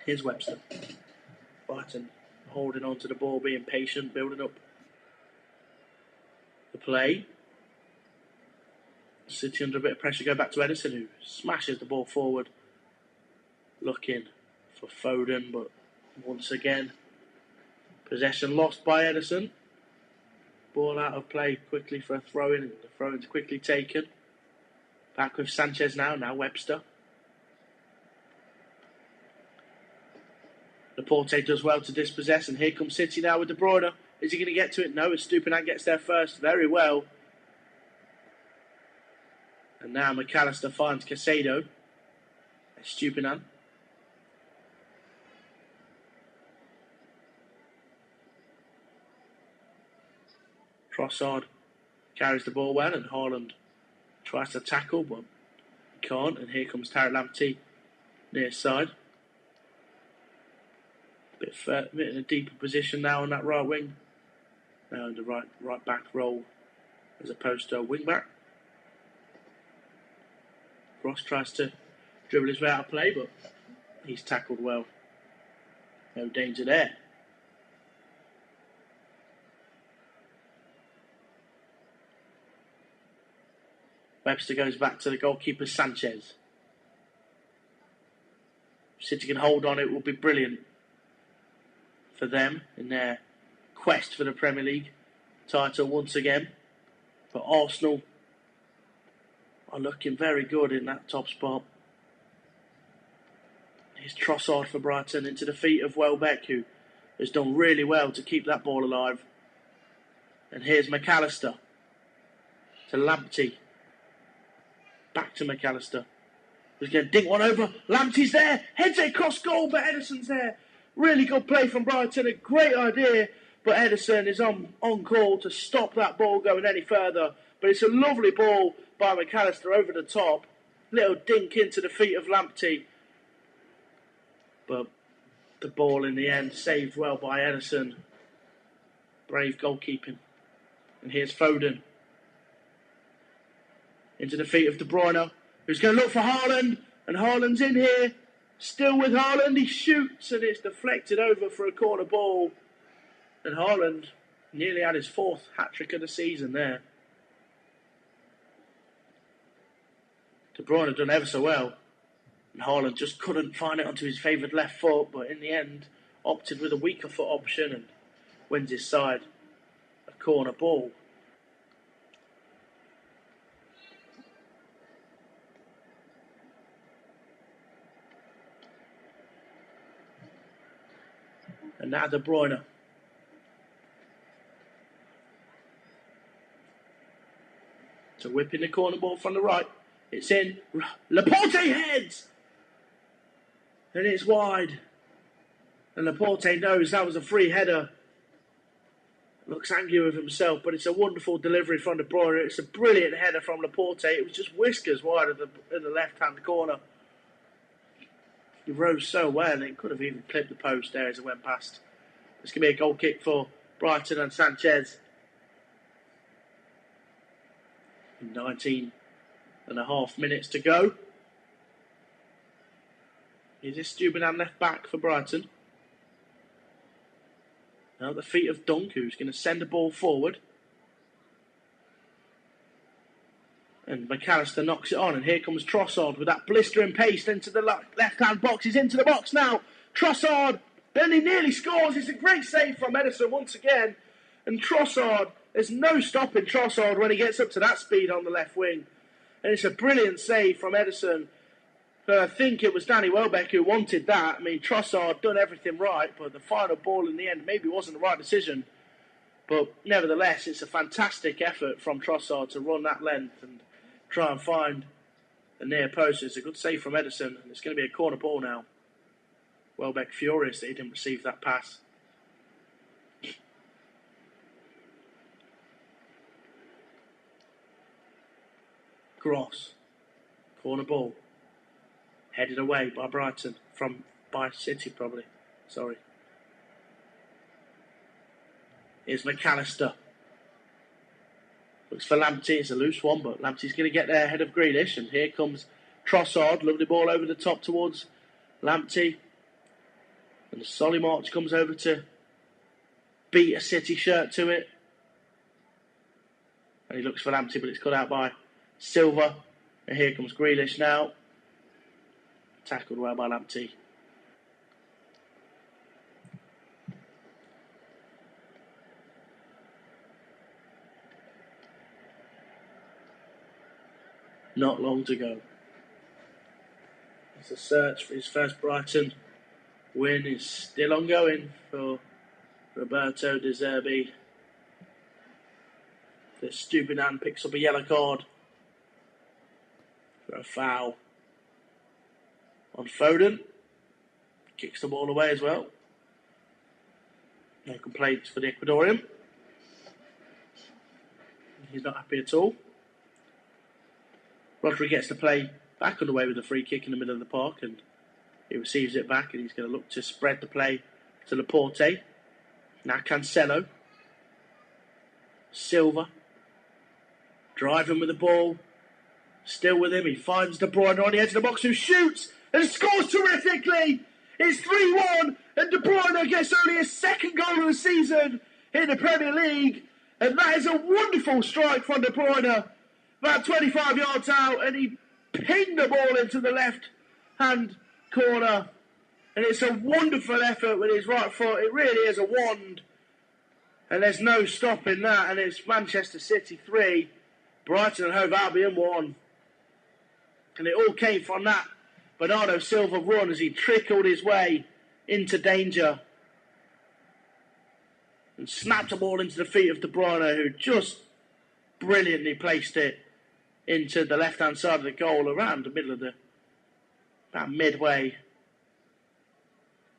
Here's Webster. Brighton holding on to the ball, being patient, building up the play. City under a bit of pressure, go back to Ederson, who smashes the ball forward, looking for Foden, but once again possession lost by Ederson. Ball out of play quickly for a throw-in, and the throw-in's quickly taken. Back with Sanchez now Webster. Laporte does well to dispossess, and here comes City now with De Bruyne. Is he going to get to it? No, Stupinan gets there first, very well. And now McAllister finds Caicedo. Stupinan. Trossard carries the ball well, and Haaland tries to tackle, but can't. And here comes Tarek Lamptey near side. Bit in a deeper position now on that right wing. Now in the right back role as opposed to a wing back. Ross tries to dribble his way out of play, but he's tackled well. No danger there. Webster goes back to the goalkeeper Sanchez. If City can hold on, it will be brilliant for them in their quest for the Premier League title once again. But Arsenal are looking very good in that top spot. Here's Trossard for Brighton into the feet of Welbeck, who has done really well to keep that ball alive. And here's McAllister to Lamptey. Back to McAllister. He's going to dink one over. Lamptey's there. Heads it across goal, but Ederson's there. Really good play from Brighton. A great idea. But Ederson is on call to stop that ball going any further. But it's a lovely ball by McAllister over the top. Little dink into the feet of Lamptey. But the ball in the end saved well by Ederson. Brave goalkeeping. And here's Foden. Into the feet of De Bruyne, who's going to look for Haaland. And Haaland's in here. Still with Haaland, he shoots and it's deflected over for a corner ball. And Haaland nearly had his 4th hat-trick of the season there. De Bruyne had done ever so well. And Haaland just couldn't find it onto his favoured left foot, but in the end opted with a weaker foot option and wins his side a corner ball. And now De Bruyne. So whipping the corner ball from the right. It's in. Laporte heads! And it's wide. And Laporte knows that was a free header. Looks angry with himself, but it's a wonderful delivery from De Bruyne. It's a brilliant header from Laporte. It was just whiskers wide in the left-hand corner. He rose so well, it could have even clipped the post there as it went past. It's going to be a goal kick for Brighton and Sanchez. 19.5 minutes to go. Is this Stubenham left back for Brighton? Now at the feet of Dunk, who's going to send the ball forward. And McAllister knocks it on, and here comes Trossard with that blistering pace into the left-hand box. He's into the box now. Trossard, then he nearly scores. It's a great save from Ederson once again. And Trossard, there's no stopping Trossard when he gets up to that speed on the left wing. And it's a brilliant save from Ederson. But I think it was Danny Welbeck who wanted that. I mean, Trossard done everything right, but the final ball in the end maybe wasn't the right decision. But nevertheless, it's a fantastic effort from Trossard to run that length and try and find the near post. It's a good save from Ederson, and it's going to be a corner ball now. Welbeck furious that he didn't receive that pass. Gross. Corner ball. Headed away by Brighton. By City, probably. Sorry. Here's McAllister. Looks for Lamptey. It's a loose one, but Lamptey's going to get there ahead of Grealish. And here comes Trossard. Lovely ball over the top towards Lamptey. And the Solly March comes over to beat a City shirt to it. And he looks for Lamptey, but it's cut out by Silva. And here comes Grealish now. Tackled well by Lamptey. Not long to go. It's a search for his first Brighton win is still ongoing for Roberto De Zerbi. The Stubenham picks up a yellow card for a foul on Foden. Kicks the ball away as well. No complaints for the Ecuadorian. He's not happy at all. Rodri gets to play back on the way with a free kick in the middle of the park, and he receives it back, and he's going to look to spread the play to Laporte. Now Cancelo. Silva. Driving with the ball. Still with him. He finds De Bruyne on the edge of the box, who shoots and scores terrifically. It's 3-1, and De Bruyne gets only his second goal of the season in the Premier League. And that is a wonderful strike from De Bruyne. About 25 yards out, and he pinged the ball into the left-hand corner. And it's a wonderful effort with his right foot. It really is a wand. And there's no stopping that. And it's Manchester City 3, Brighton and Hove Albion 1. And it all came from that Bernardo Silva run as he trickled his way into danger. And snapped the ball into the feet of De Bruyne, who just brilliantly placed it into the left-hand side of the goal around the middle of about midway,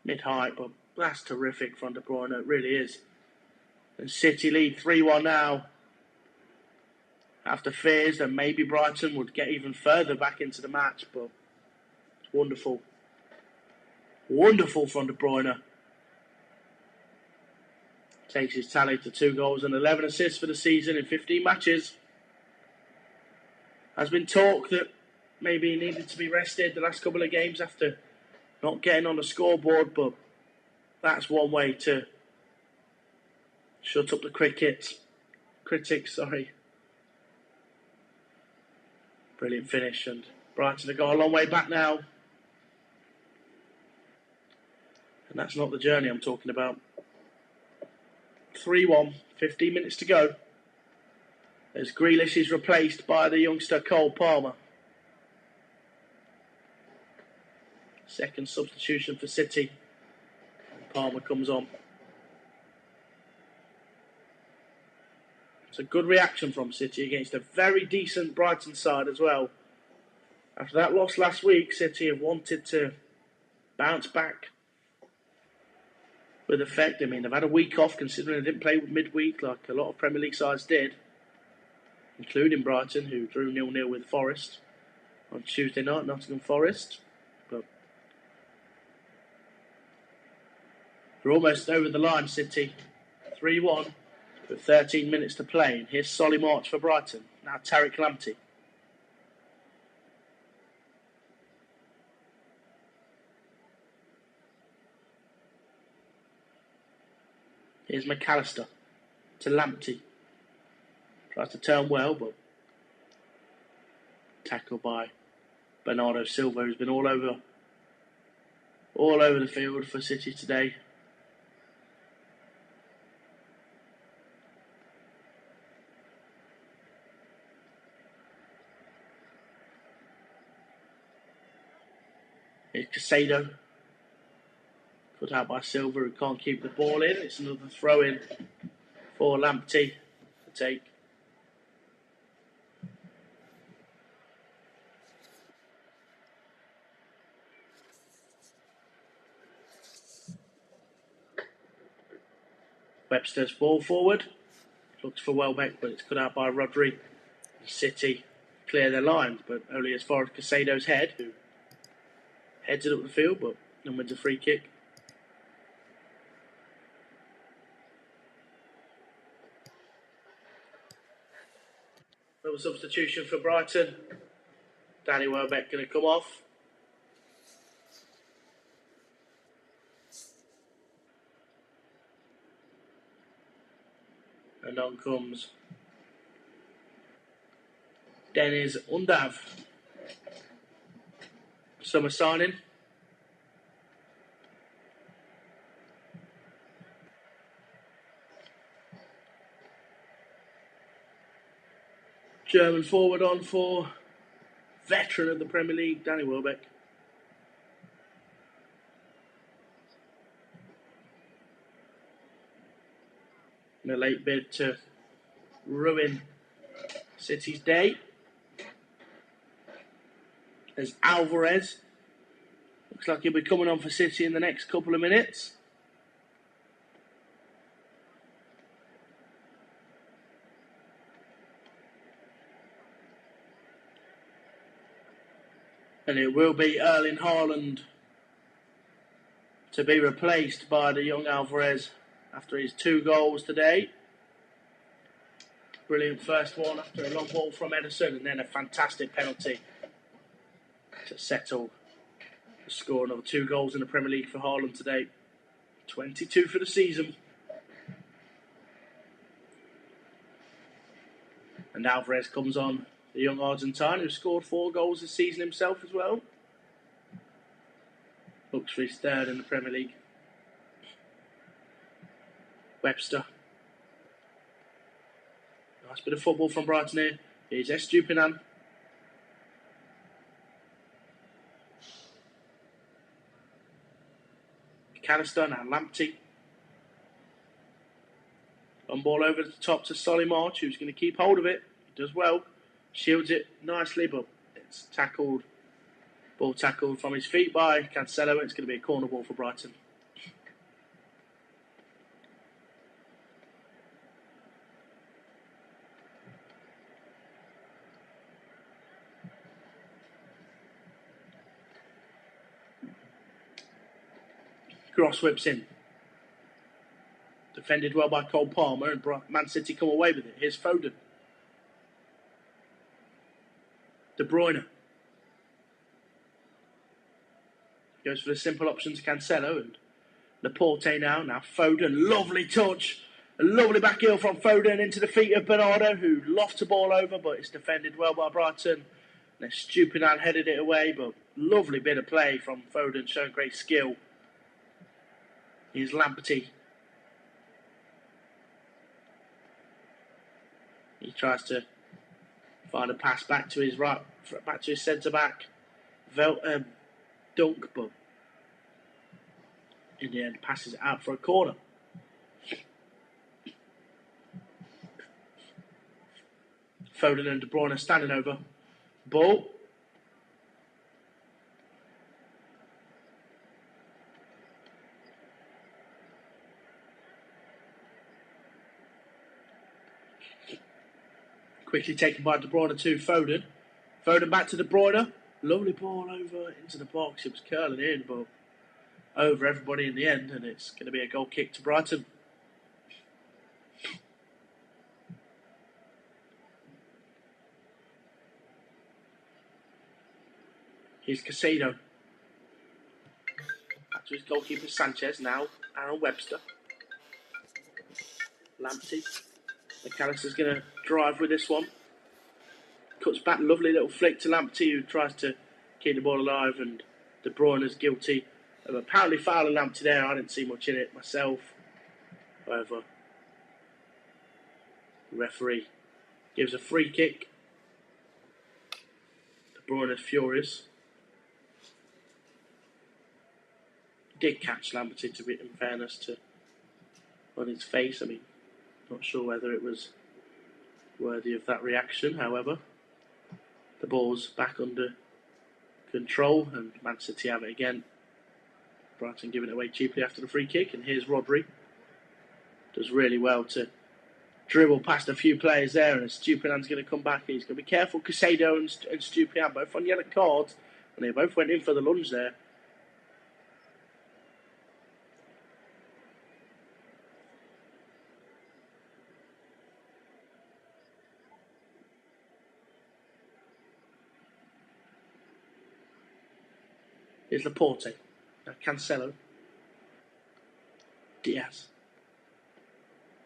mid-height, but that's terrific from De Bruyne, it really is. And City lead 3-1 now, after fears that maybe Brighton would get even further back into the match, but it's wonderful. Wonderful from De Bruyne. Takes his tally to 2 goals and 11 assists for the season in 15 matches. Has been talk that maybe he needed to be rested the last couple of games after Not getting on the scoreboard, but that's one way to shut up the critics. Brilliant finish, and Brighton have got a long way back now. And that's not the journey I'm talking about. 3-1, 15 minutes to go. As Grealish is replaced by the youngster Cole Palmer. Second substitution for City. Palmer comes on. It's a good reaction from City against a very decent Brighton side as well. After that loss last week, City have wanted to bounce back with effect. I mean, they've had a week off considering they didn't play midweek like a lot of Premier League sides did, including Brighton, who drew 0-0 with Forest on Tuesday night, Nottingham Forest. But they're almost over the line, City. 3-1 with 13 minutes to play. And here's Solly March for Brighton. Now Tariq Lamptey. Here's McAllister to Lamptey. Tries to turn well, but tackled by Bernardo Silva, who's been all over the field for City today. Here's Casado. Cut out by Silva, who can't keep the ball in. It's another throw-in for Lamptey to take. Webster's ball forward. Looks for Welbeck, but it's cut out by Rodri. City clear their lines, but only as far as Casado's head, who heads it up the field, but then wins a free kick. Another substitution for Brighton. Danny Welbeck going to come off. And on comes Deniz Undav. Summer signing. German forward on for veteran of the Premier League, Danny Welbeck. In a late bid to ruin City's day. There's Alvarez. Looks like he'll be coming on for City in the next couple of minutes. And it will be Erling Haaland to be replaced by the young Alvarez after his 2 goals today. Brilliant first one after a long ball from Ederson, and then a fantastic penalty to settle the score. Another 2 goals in the Premier League for Haaland today. 22 for the season. And Alvarez comes on, the young Argentine who scored 4 goals this season himself as well. Looks for his 3rd in the Premier League. Webster. Nice bit of football from Brighton here. Here's Estupinan. McAllister, now Lamptey. On ball over the top to Solly March, who's going to keep hold of it. He does well. Shields it nicely, but it's tackled. Ball tackled from his feet by Cancelo. It's going to be a corner ball for Brighton. Cross whips in. Defended well by Cole Palmer, and Man City come away with it. Here's Foden. De Bruyne. Goes for the simple option to Cancelo and Laporte now. Now Foden, lovely touch. A lovely back heel from Foden into the feet of Bernardo, who lofts the ball over, but it's defended well by Brighton. And Stupinant headed it away, but lovely bit of play from Foden, showing great skill. Here's Lamptey. He tries to find a pass back to his centre back, Dunk, but in the end passes it out for a corner. Foden and De Bruyne are standing over. Ball. Quickly taken by De Bruyne to Foden. Foden back to De Bruyne. Lovely ball over into the box. It was curling in, but over everybody in the end, and it's going to be a goal kick to Brighton. Here's Casado. Back to his goalkeeper Sanchez. Now Aaron Webster. Lamptey. McAllister's going to drive with this one. Cuts back, lovely little flick to Lamptey, who tries to keep the ball alive, and De Bruyne is guilty of apparently fouling Lamptey there. I didn't see much in it myself. However, the referee gives a free kick. De Bruyne is furious. Did catch Lamptey, to be in fairness to on his face. I mean, not sure whether it was worthy of that reaction. However, the ball's back under control and Man City have it again. Brighton giving it away cheaply after the free kick, and here's Rodri. Does really well to dribble past a few players there, and Stupinant's going to come back. He's going to be careful. Casado and Stupinant both on yellow cards, and they both went in for the lunge there. Here's Laporte. Now Cancelo. Diaz.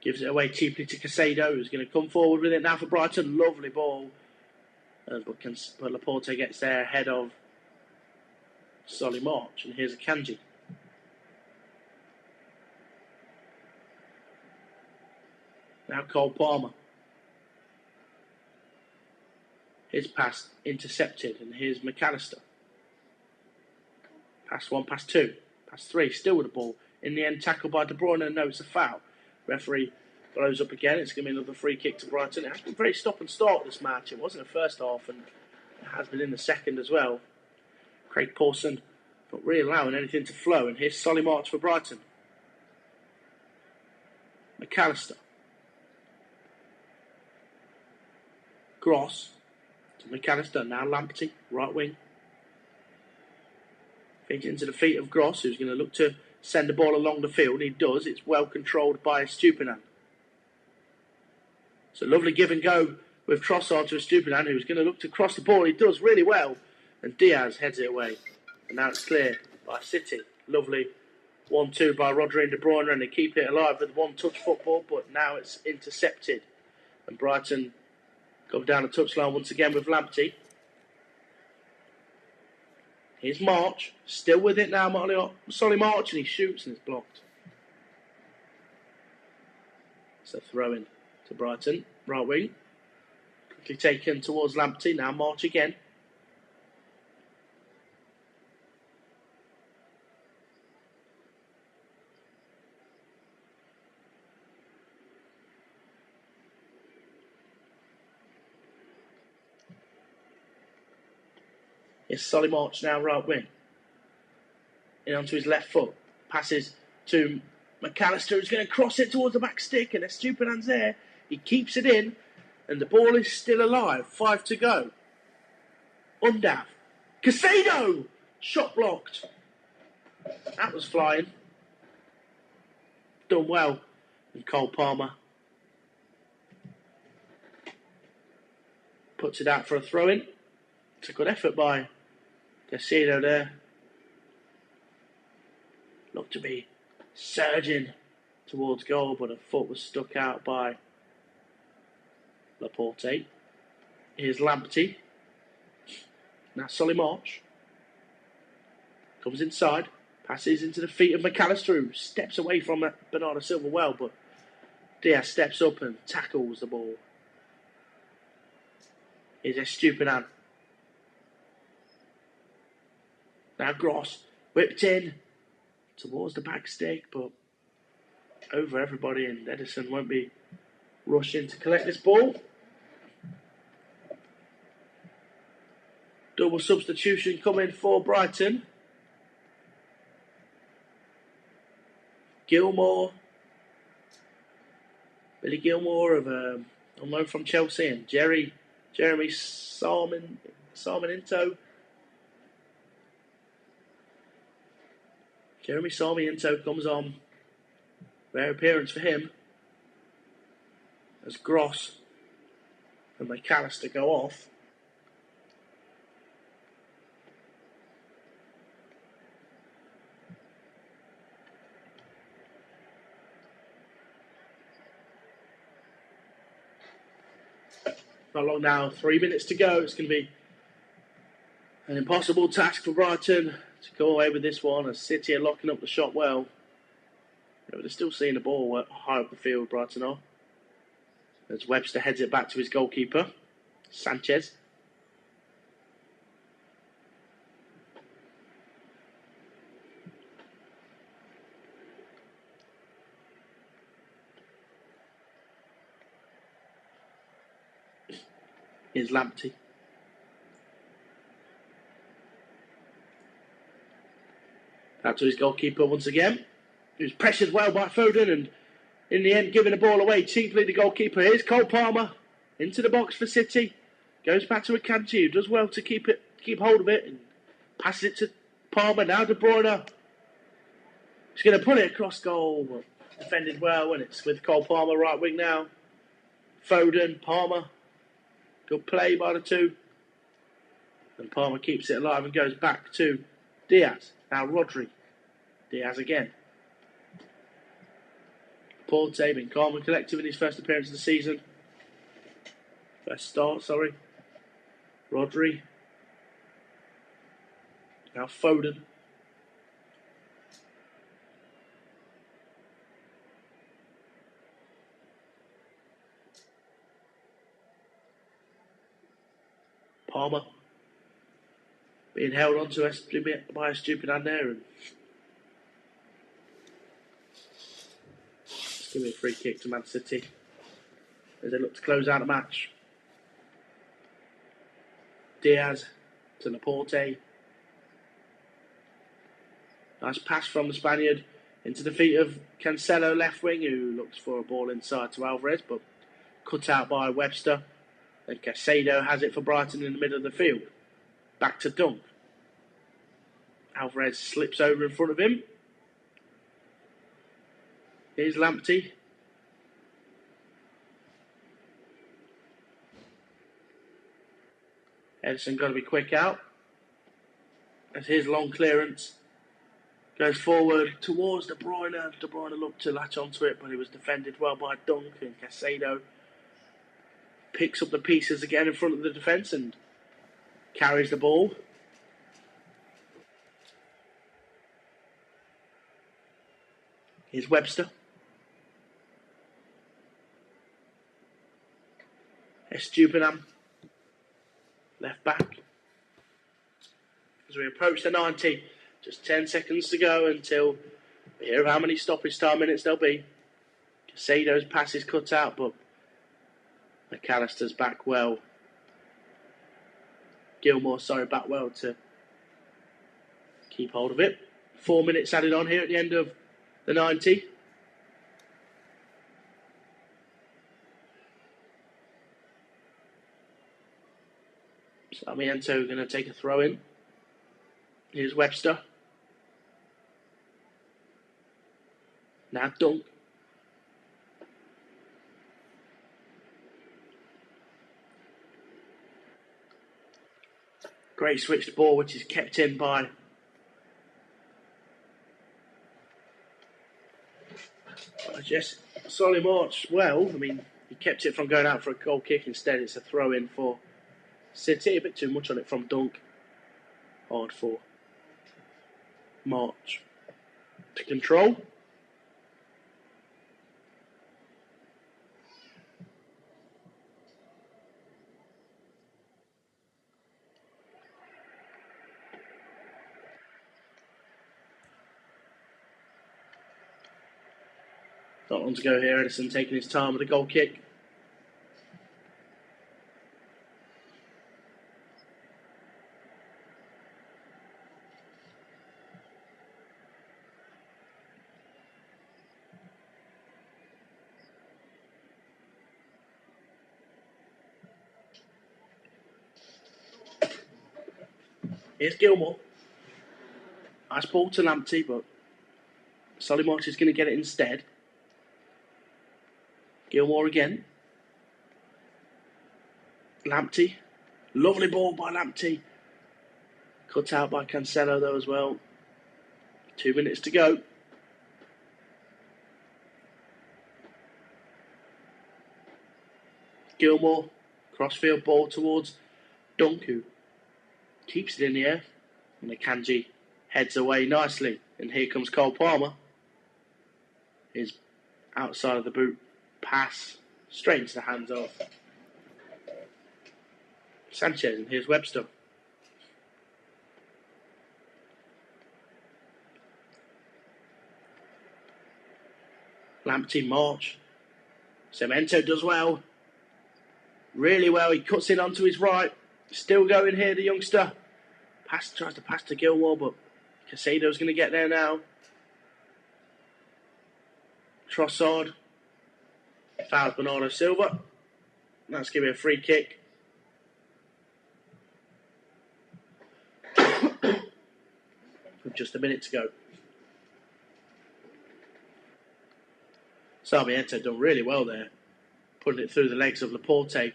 Gives it away cheaply to Casado, who's going to come forward with it now for Brighton. Lovely ball. But Laporte gets there ahead of Solly March. And here's a Kanji. Now Cole Palmer. His pass intercepted. And here's McAllister. Pass 1, pass 2, pass 3, still with the ball. In the end, tackled by De Bruyne, and no, it's a foul. Referee blows up again. It's going to be another free kick to Brighton. It has been very stop and start this match. It wasn't the first half, and it has been in the second as well. Craig Pawson not really allowing anything to flow, and here's Solly March for Brighton. McAllister. Gross to McAllister, now Lamptey, right wing. Feeds into the feet of Gross, who's going to look to send the ball along the field. He does. It's well controlled by Stupinant. So lovely give and go with Trossard to Stupinant, who's going to look to cross the ball. He does really well. And Diaz heads it away. And now it's clear by City. Lovely 1-2 by Rodri and De Bruyne, and they keep it alive with one-touch football, but now it's intercepted. And Brighton go down the touchline once again with Lamptey. Here's March, still with it now, Solly March, and he shoots and it's blocked. So throw in to Brighton, right wing. Quickly taken towards Lamptey, now March again. It's Solly March now, right wing. In onto his left foot. Passes to McAllister, who's going to cross it towards the back stick, and a Stupinant's there. He keeps it in, and the ball is still alive. 5 to go. Undav. Casado! Shot blocked. That was flying. Done well. And Cole Palmer puts it out for a throw-in. It's a good effort by Casado there. looked to be surging towards goal, but a foot was stuck out by Laporte. Here's Lamptey. Now Solly March comes inside, passes into the feet of McAllister, who steps away from Bernardo Silva well, but Diaz steps up and tackles the ball. Here's Estupiñán. Now Gross whipped in towards the back stick, but over everybody, and Edison won't be rushing to collect this ball. Double substitution coming for Brighton. Gilmore, Billy Gilmore on loan from Chelsea, and Jeremy Sarmiento. Jeremy Sarmiento comes on. Rare appearance for him. As Gross and McAllister go off. Not long now, 3 minutes to go. It's going to be an impossible task for Brighton to go away with this one, as City are locking up the shot well. But they're still seeing the ball high up the field, Brighton are. As Webster heads it back to his goalkeeper, Sanchez. Here's Lamptey. Back to his goalkeeper once again. He was pressured well by Foden, and in the end giving the ball away cheaply, the goalkeeper. Here's Cole Palmer into the box for City. Goes back to Akanji, who does well to keep hold of it, and passes it to Palmer. Now De Bruyne. He's going to put it across goal. Well, defended well, and it's with Cole Palmer right wing now. Foden, Palmer. Good play by the two. And Palmer keeps it alive and goes back to Diaz. Now Rodri. Diaz again. Porte been calm and collective in his first appearance of the season. First start, sorry. Rodri. Now Foden. Palmer. Being held onto by a stupid hand there. And it's going to be a free kick to Man City as they look to close out the match. Diaz to Laporte. Nice pass from the Spaniard into the feet of Cancelo, left wing, who looks for a ball inside to Alvarez, but cut out by Webster. And Caicedo has it for Brighton in the middle of the field. Back to Dunk. Alvarez slips over in front of him. Here's Lamptey. Edison got to be quick out. As his long clearance goes forward towards De Bruyne. De Bruyne looked to latch onto it, but it was defended well by Dunk, and Caicedo picks up the pieces again in front of the defence and carries the ball. Here's Webster. Estupiñán. Left back. As we approach the 90, just 10 seconds to go until we hear how many stoppage time minutes there'll be. Caicedo's pass is cut out, but McAllister's back well. Gilmore, back well to keep hold of it. 4 minutes added on here at the end of the 90. Sarmiento going to take a throw in. Here's Webster. Now Dunk. Great switched ball, which is kept in by Just Solly March, well, I mean, he kept it from going out for a goal kick. Instead, it's a throw-in for City. A bit too much on it from Dunk. Hard for March to control. Not long to go here. Edison taking his time with a goal kick. Here's Gilmore. Nice ball to Lamptey, but Solly March is going to get it instead. Gilmore again. Lamptey. Lovely ball by Lamptey. Cut out by Cancelo though as well. 2 minutes to go. Gilmore. Crossfield ball towards Dunk, who keeps it in the air. And Akanji heads away nicely. And here comes Cole Palmer. His outside of the boot pass straight into the hands of Sanchez, and here's Webster. Lamptey, March. Cemento does well. Really well. He cuts in onto his right. Still going here, the youngster. Tries to pass to Gilmore, but Casado's going to get there now. Trossard. Fouls Bernardo Silva. That's going to be a free kick. With just a minute to go. Sarmiento done really well there, putting it through the legs of Laporte,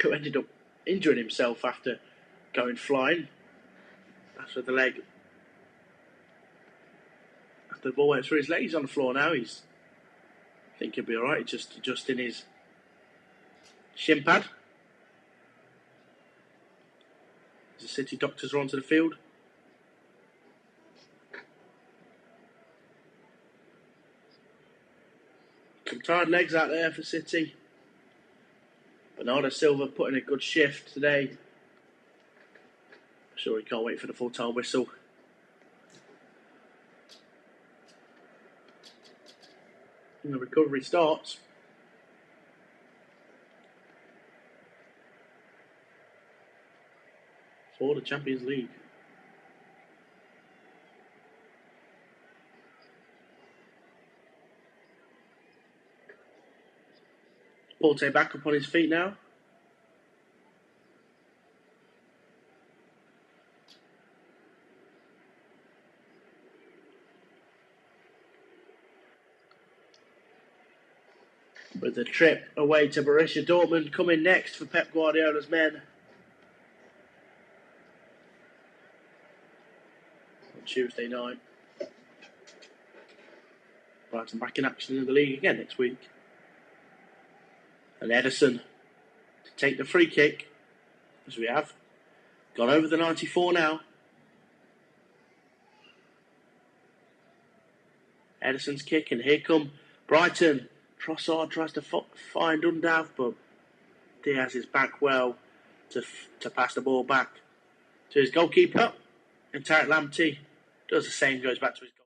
who ended up injuring himself after going flying. After the leg. After the ball went through his leg, he's on the floor now. I think he'll be alright. He's just adjusting his shin pad. The City doctors are onto the field. Some tired legs out there for City. Bernardo Silva putting a good shift today. I'm sure he can't wait for the full-time whistle. And the recovery starts. For the Champions League. Porte back up on his feet now. With the trip away to Borussia Dortmund coming next for Pep Guardiola's men. On Tuesday night. Brighton back in action in the league again next week. And Edison to take the free kick, as we have. Gone over the 94 now. Edison's kick, and here come Brighton. Trossard tries to find Undav, but Diaz is back well to pass the ball back to his goalkeeper. And Tarek Lamptey does the same, goes back to his goal.